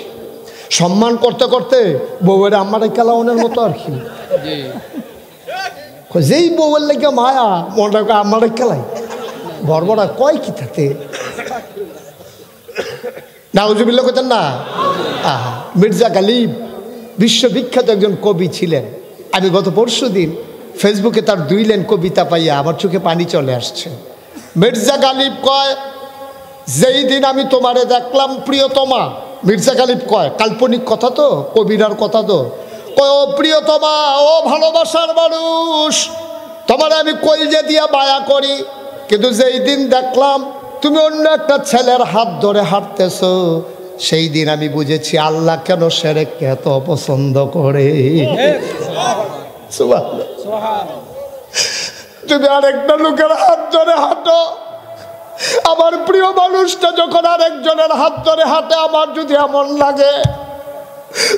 সম্মান করতে করতে বউয়ের আমার কেলাওনের মতো আর কি, যেই বউয়ের লেগে মায়া মনে আমার কেলাই বড়বড়া কয় কি থাকে। নাউজুবিল্লাহ কইতেন না? মির্জা গালিব বিশ্ববিখ্যাত একজন কবি ছিলেন। আমি গত পরশুদিন ফেসবুকে তার 2 লাইন কবিতা পাইয়া আমার চোখে পানি চলে আসছে। মির্জা গালিব কয়, যেই দিন আমি তোমারে দেখলাম প্রিয়তমা, মির্জা গালিব কয়, কাল্পনিক কথা তো, কবিরার কথা তো, কয় ও প্রিয়তমা, ও ভালোবাসার মানুষ, তোমারে আমি কলজে দিয়া মায়া করি, কিন্তু যেই দিন দেখলাম তুমি অন্য একটা ছেলের হাত ধরে হাঁটতেছো, সেই দিন আমি বুঝেছি আল্লাহ কেন শিরককে এত পছন্দ করে। তুমি আরেকটা লোকের হাত ধরে হাঁটো, আমার প্রিয় মানুষটা যখন আরেকজনের হাত ধরে হাঁটে, আমার যদি এমন লাগে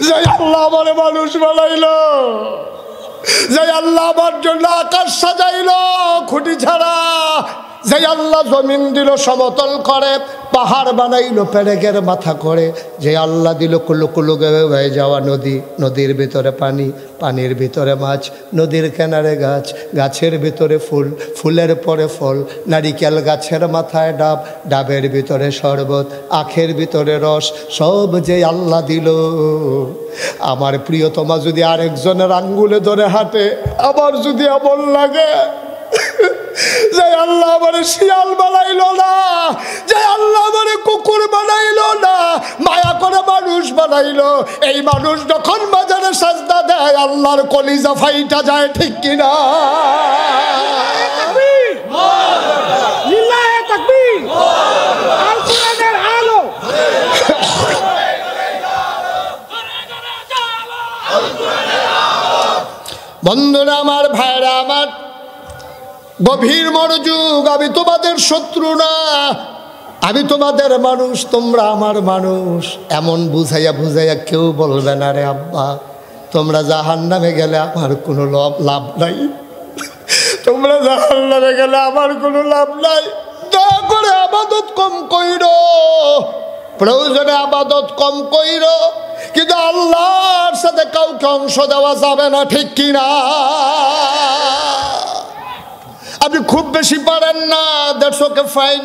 যে আল্লাহ আমার মানুষ বানাইলো, যে আল্লাহ আমার জন্য আকাশ সাজাইলো খুঁটি ছাড়া, যে আল্লাহ জমিন দিল সমতল করে, পাহাড় বানাইলো পেরেকের মাথা করে, যে আল্লাহ দিল কুলু কুলু হয়ে যাওয়া নদী, নদীর ভিতরে পানি, পানির ভিতরে মাছ, নদীর কিনারে গাছ, গাছের ভিতরে ফুল, ফুলের পরে ফল, নারিকেল গাছের মাথায় ডাব, ডাবের ভিতরে শরবত, আখের ভিতরে রস, সব যে আল্লাহ দিল, আমার প্রিয়তমা যদি আরেকজনের আঙ্গুলে ধরে হাঁটে, আমার যদি এমন লাগে যে আল্লাহ আমারে শিয়াল বানাইলো না, যে আল্লাহ আমারে কুকুর বানাইলো না, মায়া করে মানুষ বানাইলো, এই মানুষ যখন মাজারে সাজদা দেয় আল্লাহর কলিজা ফাইটা যায়। ঠিক কিনা? বন্ধুরা আমার, ভাইরা আমার, গভীর মনোযোগ। আমি তোমাদের শত্রু না, আমি তোমাদের মানুষ, তোমরা আমার মানুষ। এমন বুঝাইয়া বুঝাইয়া কেউ বলবে না রে আব্বা তোমরা জাহান্নামে গেলে আমার কোনো লাভ নাই, তোমরা জাহান্নামে গেলে আমার কোনো লাভ নাই। দয়া করে আবাদত কম কইরো, প্রয়োজনে আবাদত কম কইরো, কিন্তু আল্লাহর সাথে কাউকে অংশ দেওয়া যাবে না। ঠিক কিনা? আপনি খুব বেশি পারেন না, দ্যাটস ওকে ফাইন।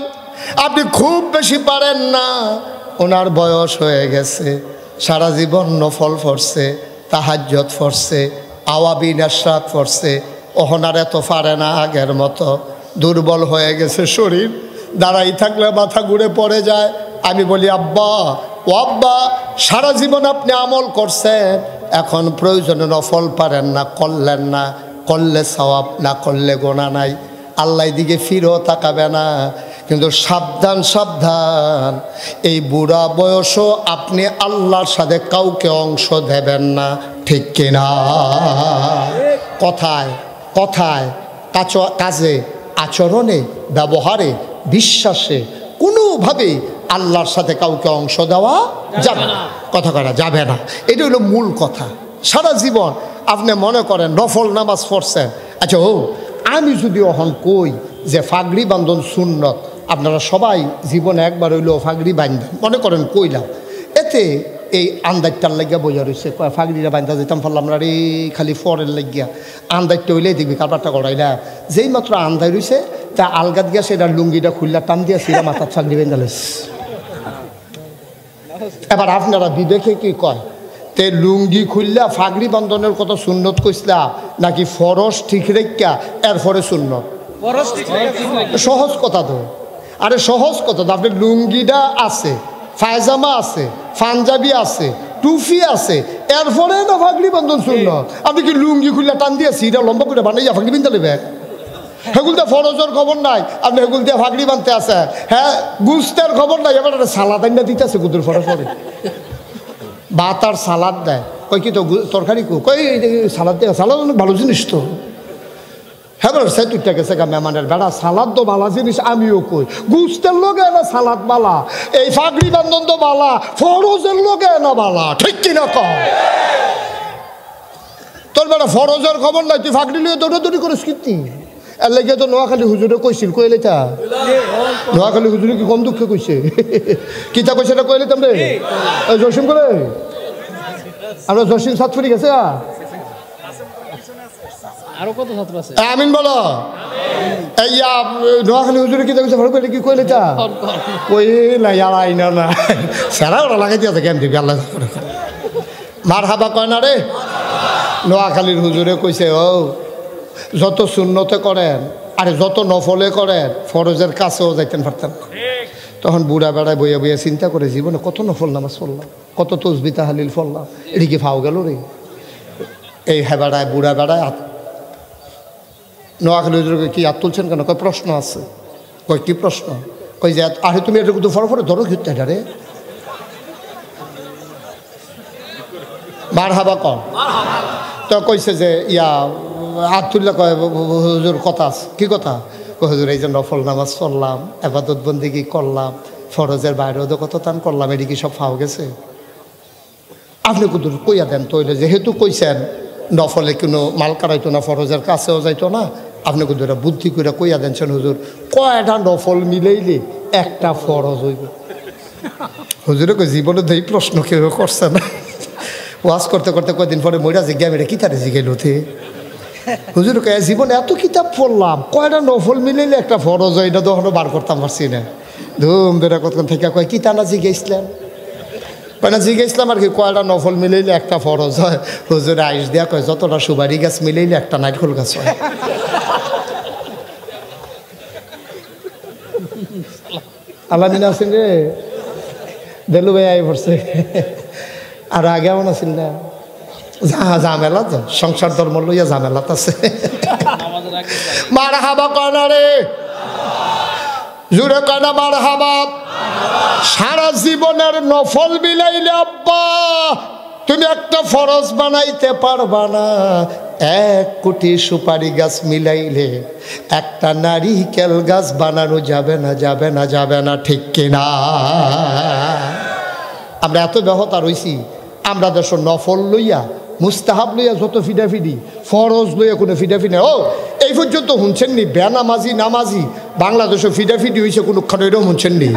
আপনি খুব বেশি পারেন না, ওনার বয়স হয়ে গেছে, সারা জীবন নফল পড়ছে, তাহাজ্জুদ পড়ছে, আওয়াবিন ইশরাক পড়ছে, ওহনার এত পারে না আগের মতো, দুর্বল হয়ে গেছে শরীর, দাঁড়াই থাকলে মাথা ঘুরে পড়ে যায়। আমি বলি আব্বা, ও আব্বা, সারা জীবন আপনি আমল করছেন, এখন প্রয়োজনে নফল পারেন না, করলেন না, করলে সওয়াব, না করলে গোনা নাই, আল্লাহ দিকে ফিরেও তাকাবে না। কিন্তু সাবধান সাবধান, এই বুড়া বয়সও আপনি আল্লাহর সাথে কাউকে অংশ দেবেন না। ঠিক কিনা? কথায় কথায়, কাজে, আচরণে, ব্যবহারে, বিশ্বাসে কোনোভাবেই আল্লাহর সাথে কাউকে অংশ দেওয়া যাবে না, কথা করা যাবে না। এটা হলো মূল কথা। সারা জীবন আপনি মনে করেন নফল নামাজ পড়ছেন। আচ্ছা আমি যদি অহন কই যে ফাগড়ি বান্ধন সুন্নত, আপনারা সবাই জীবনে একবার হইলেও ফাগড়ি বান্ধেন, মনে করেন কইলাম, এতে এই আন্দাজটার লাগিয়া বইয়া রয়েছে ফাগড়িটা বান্ধা যেতাম ফেললাম না রে, খালি ফরের লাগিয়া আন্দাজটা হইলেই দেখবি কারবারটা করাইলা। যেই মাত্র আন্দাজ রয়েছে তা আলগাত গিয়া সেটা লুঙ্গিটা খুললা টান দিয়া সেটা মাথার ফাগড়ি বেঁধালেস। এবার আপনারা বিবেকে কি কয়, তে লুঙ্গি খুললা ফাগড়ি বন্ধনের কত সুন্নত কইসলা নাকি ফরজ ঠিক রেখা এরপরে সুন্নত? সহজ কথা তো, আরে সহজ কথা তো। আপনার লুঙ্গিটা আছে, পায়জামা আছে, পাঞ্জাবি আছে, টুপি আছে, এরপরে না ফাগড়ি বন্ধন সুন্নত। আপনি কি লুঙ্গি খুললা টান দিয়ে সিটা লম্বা করে বানাইয়া ফাগড়ি বিনতে নেবে? হেগুল দিয়ে ফরজের খবর নাই, আপনি হেগুল দিয়ে ফাগড়ি বানতে আছে। হ্যাঁ, গুস্তের খবর নাই, এবার সালাদ আইনা দিতে আছে গুদুর ফরে ফরে ভাত আর সালাদ দেয়। কই কি তো তরকারি কই সালাদ দেয়, সালাদ অনেক ভালো জিনিস তো। হ্যাঁ বলো সে তুইটা গেছে গা মেহমানের বেড়া, সালাদ তো বালা জিনিস, আমিও কই গুস্তের লোকে না সালাদ বালা, এই ফাগড়ি বান্ধন তো বালা, ফরজের লোকে না বালা, ঠিক কিনা কর? তোর বেড়া ফরজের খবর নাই, তুই ফাগড়ি লিয়ে দৌড়াদৌড়ি করিস কীর্তি। এর লেগে তো নোয়াখালী হুজুরে কইছিল, কইলে তা নোয়াখালী হুজুরে কি কম দুঃখে কইছে? কিতা কইছে এটা কইলে তোমরে জসিম করে আর জসিম সাতফুরি গেছে আরো কত ছাত্র আছে? আমিন বলো। এইয়া নোয়াখালী হুজুরে কিতা কইছে ভালো কইলে কি কইলে তা কইলা ইয়ালাই না না সারা ওরা লাগাই দিয়েছে কেন দিবি আল্লাহ মার হাবা কয় না রে। নোয়াখালীর হুজুরে কইছে ও যত সুন্নতে করেন আরে যত নফলে করেন ফরজের কাছেও যাইতেন পারতেন। তখন বুড়া বেড়ায় বইয়া বইয়া চিন্তা করে জীবনে কত নফল নামাজ পড়লাম, কত তসবি তাহলিল পড়লাম, এদিকে ফাও গেল রে। এই হ্যাঁ বেড়ায় বুড়া বেড়ায় নোয়াখালী হুজুরকে কি হাত তুলছেন কেন? কয় প্রশ্ন আছে। কয় কি প্রশ্ন? কই যে আরে তুমি এটা কিন্তু ফরে ফরে ধরো ঘুরতে রে মার হাবা কর। তো কইছে যে ইয়া আতুল্লাহ কয় হুজুর কথা আছে। কি কথা? হুজুর এই যে নফল নামাজ পড়লাম, ইবাদত বন্দেগী করলাম, ফরজের বাইরেও তো কত টান করলাম, এদিকে সব ফাও গেছে। আপনি কুদুর কইয়া দেন তৈলে, যেহেতু কইছেন নফলে কোনো মাল কারাইতো না, ফরজের কাছেও যাইতো না, আপনি কুদুরা বুদ্ধি করে কইয়া দেনছেন হুজুর কয়টা নফল মিলাইলে একটা ফরজ হইব। হুজুরে কই জীবনে এই প্রশ্ন কেউ করছে না। ওয়াজ করতে করতে কয়দিন পরে মইরা জিজ্ঞাম এটা কিতারে জিগাইলতে। হুজুর কে জীবনে এত কিতাব পড়লাম, কয়টা নফল মিলাইলে একটা ফরজ হয়, এটা তো এখনো বার করতাম পারছি না। ধুম বেড়া কতক্ষণ থেকে কয় কি তা না জিজ্ঞাসলাম, কয় না জিজ্ঞাসলাম আর কি কয়টা নফল মিলাইলে একটা ফরজ হয়। হুজুর আইস দেয়া কয় যতটা সুবারি গাছ মিলাইলে একটা নাইটফুল গাছ হয়। আলামিন আছেন রে, দেলু ভাই আই পড়ছে। আর আগে এমন আছিল না, ঝামেলা তো সংসার ধর্ম লইয়া ঝামেলাত আছে। মার হাবা কয়না রে, জুড়ে কয়না মার হাবা। সারা জীবনের নফল মিলাইলে আব্বা তুমি একটা ফরজ বানাইতে পারবা না। 1 কোটি সুপারি গাছ মিলাইলে একটা নারিকেল গাছ বানানো যাবে না, যাবে না, যাবে না, ঠিক কিনা? আমরা এত ব্যাহত রইছি, আমরা দেশ নফল লইয়া মুস্তাহাব লইয়া যত ফিডাফিডি, ফরজ লইয়া কোনো ফিডাফিডি। ও এই পর্যন্ত শুনছেন নি বেনামাজি নামাজি বাংলাদেশে ফিডাফিডি হয়েছে কোনোক্ষণ? এরকম শুনছেন নি?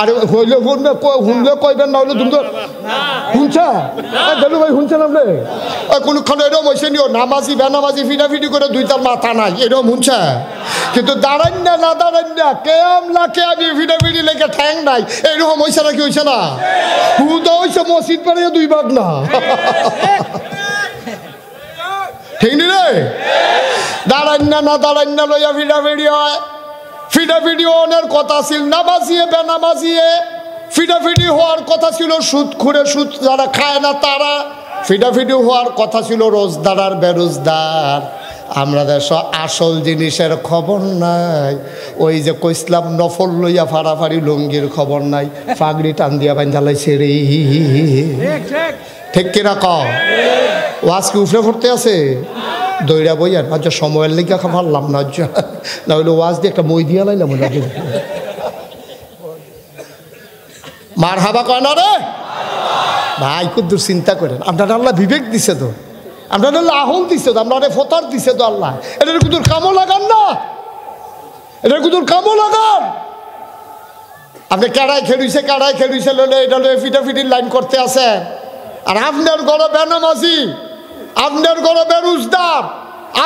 আরে হইলে শুনলে কইবেন না হইলে তুমি শুনছা দেলু ভাই শুনছেন আপনি? কোনোক্ষণ এরকম হয়েছে নি নামাজি বেনামাজি ফিডাফিডি করে দুইটার মাথা নাই, এরকম শুনছে? কিন্তু দাঁড়ান না, না দাঁড়ান না, কেমলাকে আমি ফিডাফিডি লেগে ঠ্যাং নাই, এরকম হয়েছে নাকি? হয়েছে না? হুদা হয়েছে মসজিদ পাড়িয়ে 2 ভাগ না, ঠিক নি রে? দাঁড়ান না, না দাঁড়ান না লইয়া ফিডাফিডি হয়। ফিডাফিডি হওয়ার কথা ছিল নামাজিয়ে বেনামাজিয়ে, ফিডাফিডি হওয়ার কথা ছিল সুদ খুঁড়ে, সুদ যারা খায় না তারা। ফিডাফিডি হওয়ার কথা ছিল রোজদার আর বেরোজদার। আমরা দেশ আসল জিনিসের খবর নাই। ওই যে কইসলাম নফল লইয়া ফাড়াফাড়ি লুঙ্গির খবর নাই, পাগড়ি টান দিয়া বান্ধালাইছে রে, ঠিক কিনা ক? ওয়াজ কি উফরে পড়তে আছে? দইরা বইয়ার আচ্ছা সময়ের লেগে পারলাম না, না হইলে ওয়াজ দিয়ে একটা মই দিয়া লাইলাম। মার হাবা কয় না রে। ভাই কুদ্দুর চিন্তা করেন, আপনারা আল্লাহ বিবেক দিছে তো, আপনারা আল্লাহ আহল দিছে তো, আপনারা ফতার দিছে তো আল্লাহ, এটার কুদুর কামও লাগান না, এটার কুদুর কামও লাগান। আপনি কাড়াই খেলুইছে ললে এটা ফিটাফিটির লাইন করতে আসেন, আর আপনার ঘরে বেনামাজি, আপনার ঘরে বেরুজদার,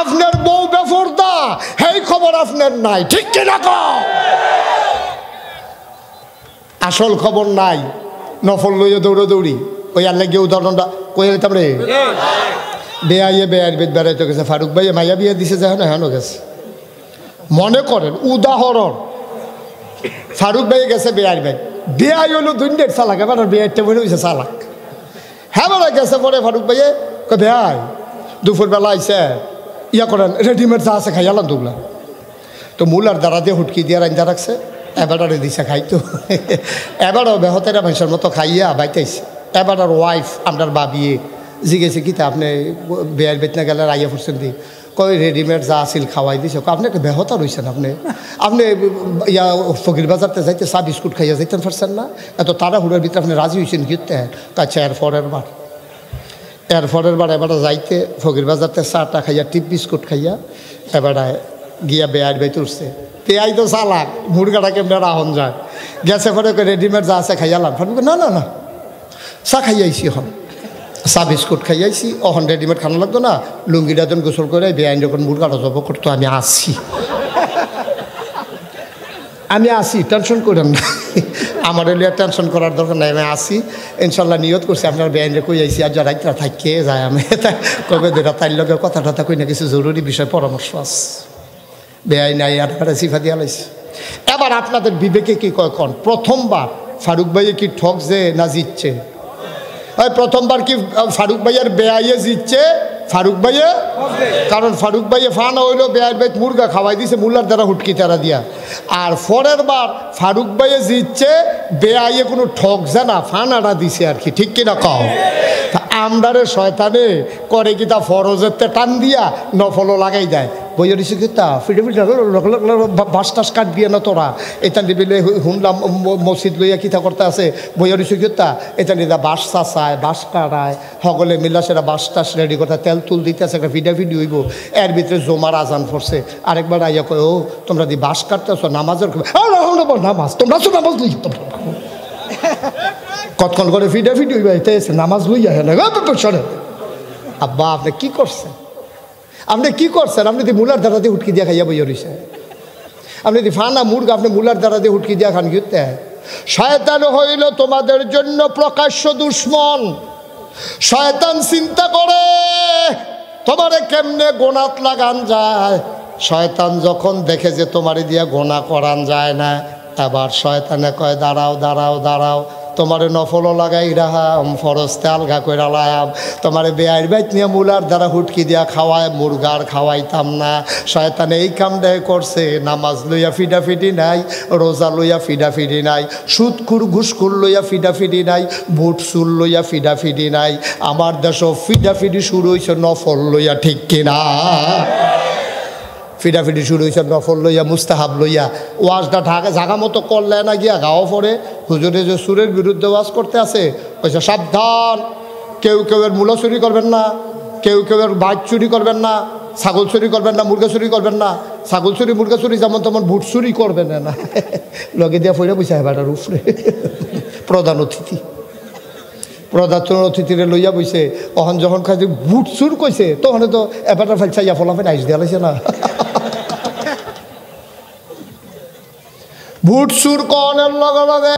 আপনার বউ বেফরদা, এই খবর আপনার নাই, ঠিক কিনা কও? আসল খবর নাই, নফল লইয়া দৌড়ি ওই আল্লাহ গিয়ে উদাহরণটা কয়ে দিতাম রে। বেআইয়ে বেআইয়ের বেদ বেড়াইতে গেছে, ফারুক ভাইয়ে মাইয়া বিয়ে দিছে, যেন হেনও গেছে। মনে করেন উদাহরণ, ফারুক ভাই গেছে বেআইয়ের বেদ, বেআই হলো দুইটার চালাক, এবার বেআইটা বলে হয়েছে চালাক। হ্যাঁ বেড়া গেছে পরে ফারুক ভাইয়ে বেআই দুপুরবেলা আইসে ইয়া করেন, রেডিমেড যা আছে খাইয়ালাম দুগুলা, তো মূলার দ্বারা দিয়ে হুটকি দিয়ে রান্দা রাখছে, এবারে দিছে খাইতো, এবারও বেহতেরা মানুষের মতো খাইয়া বাইতেছে। এবার আর ওয়াইফ আপনার বাবিয়ে জিগেছে কি তা আপনি বেয়ার বেতনা গেলে রাইয়া ফুরছেন দি, কই রেডিমেড যা আসিল খাওয়াই দিছে, আপনি একটা বেহতা রয়েছেন, আপনি ইয়া ফকির বাজারতে যাইতে চা বিস্কুট খাইয়া যাইতেন পারছেন না, এত তাড়াহুড়োর ভিতরে আপনি রাজি হয়েছেন গিয়ে কাছে এরপরের বার এবার যাইতে ফকির বাজারতে চাটা খাইয়া টিপ বিস্কুট খাইয়া এবারে গিয়া বেয়ার বেতে উঠছে। পেঁয়াই তো চালাক, মুরগাটা কেমনে রাহন যায়, গেছে পরে রেডিমেড যা আছে খাইয়ালাম, না না না চা খাইয়াইছি, এখন চা বিস্কুট খাইয়াইছি, এখন রেডিমেড খানা লাগতো না, লুঙ্গিটা যখন গোসল করে বেআইন যখন মুরগাটা জব করতো, আমি আসি টেনশন করেন না, আমার এলিয়া টেনশন করার দরকার নাই, আমি আসি ইনশাল্লাহ নিয়ত করছি আপনার বেআইনে কই আইসি, আর যারা রাইতরা থাকিয়ে যায়, আমি কবে দুটা তাইর লগে কথা টথা কই না, কিছু জরুরি বিষয় পরামর্শ আছে, বেআই নাই আর সিফা দিয়া লাইছে। এবার আপনাদের বিবেকে কি কয় কন, প্রথমবার ফারুক ভাইয়ে কি ঠকছে না জিতছে? ওই প্রথমবার কি ফারুক ভাইয়ের বেআইয়ে জিতছে? ফারুক ভাইয়ে, কারণ ফারুক ভাইয়ে ফানা হইলো বেআইয়ের বাইত মুরগা খাওয়াই দিছে মুলার দ্বারা হুটকি তারা দিয়া, আর পরের বার ফারুক ভাইয়ে জিতছে, বেআইয়ে কোনো ঠকছে না, ফানাটা দিছে আর কি, ঠিক কিনা কও? আমদারে শয়তানে করে কি তা ফরজের টান দিয়া নফলও লাগাই দেয়, বইয়া দিছে কি তা ফিটে ফিটে বাস টাস কাটবি না তোরা, এটা নিবিলে শুনলাম মসজিদ লইয়া কিতা করতে আছে, বইয়া দিছে কি তা এটা নিয়ে বাস চাচায় বাস কাটায় সকলে মিলা সেটা বাস টাস রেডি করতে তেল তুল দিতে আছে, একটা ভিডিও হইব, এর ভিতরে জমার আজান পড়ছে, আরেকবার আইয়া কয় ও তোমরা দি বাস কাটতেছ নামাজের নামাজ তোমরা তো নামাজ লই কতক্ষণ করে ভিডিও হইবাইতে নামাজ লইয়া হ্যাঁ সরে। আব্বা আপনি কি করছেন, আপনি কি করছেন? আপনি দি মুলার দ্বারা দিয়ে উটকি দিয়া খাইয়া বইয়া রইছে, আপনি দি ফানা মুরগা আপনি মুলার দ্বারা দিয়ে উটকি দিয়া খান গিয়ে। শয়তান হইল তোমাদের জন্য প্রকাশ্য দুশ্মন। শয়তান চিন্তা করে তোমারে কেমনে গোনাত লাগান যায়, শয়তান যখন দেখে যে তোমারে দিয়া গোনা করান যায় না, আবার শয়তানে কয় দাঁড়াও দাঁড়াও দাঁড়াও, তোমারে নফলও লাগাই রাহাম, ফরজতে আলগা করে লায়াম, তোমারে বেআইর বাইত নিয়ে মুলার দ্বারা হুটকি দিয়া খাওয়ায়, মুরগার খাওয়াইতাম না। শয়তানে এই কামটাই করছে, নামাজ লইয়া ফিডাফিডি নাই, রোজা লইয়া ফিডাফিডি নাই, সুদখুর ঘুষখুর লইয়া ফিডাফিডি নাই, বুট চুল লইয়া ফিডাফিডি নাই। আমার দেশও ফিডাফিডি শুরু হয়েছে নফল লইয়া, ঠিক কিনা? ফিডাফিডি শুরু হয়েছে নফল লইয়া, মুস্তাহাব লইয়া। ওয়াজটা ঢাকা জাগা মতো করলে না গিয়া গাও পরে হুজুরে যে সুরের বিরুদ্ধে ওয়াজ করতে আছে, কইছে সাবধান, কেউ কেউয়ের মূলা চুরি করবেন না, কেউ কেউয়ের বাইক চুরি করবেন না, ছাগল চুরি করবেন না, মুরগা চুরি করবেন না। ছাগল চুরি মুরগা চুরি যেমন তেমন বুট চুরি করবেন না। লগে দিয়া ফইরা বইসা হেবাটার উপরে প্রধান অতিথিরে লইয়া বইছে। অহন যখন খাইছে বুট চুর কইছে, তখন তো এবারটা ফেলছে ইয়া ফলাফেন আইস দিয়া লাইছে না। বুট চুর কনের লগে লগে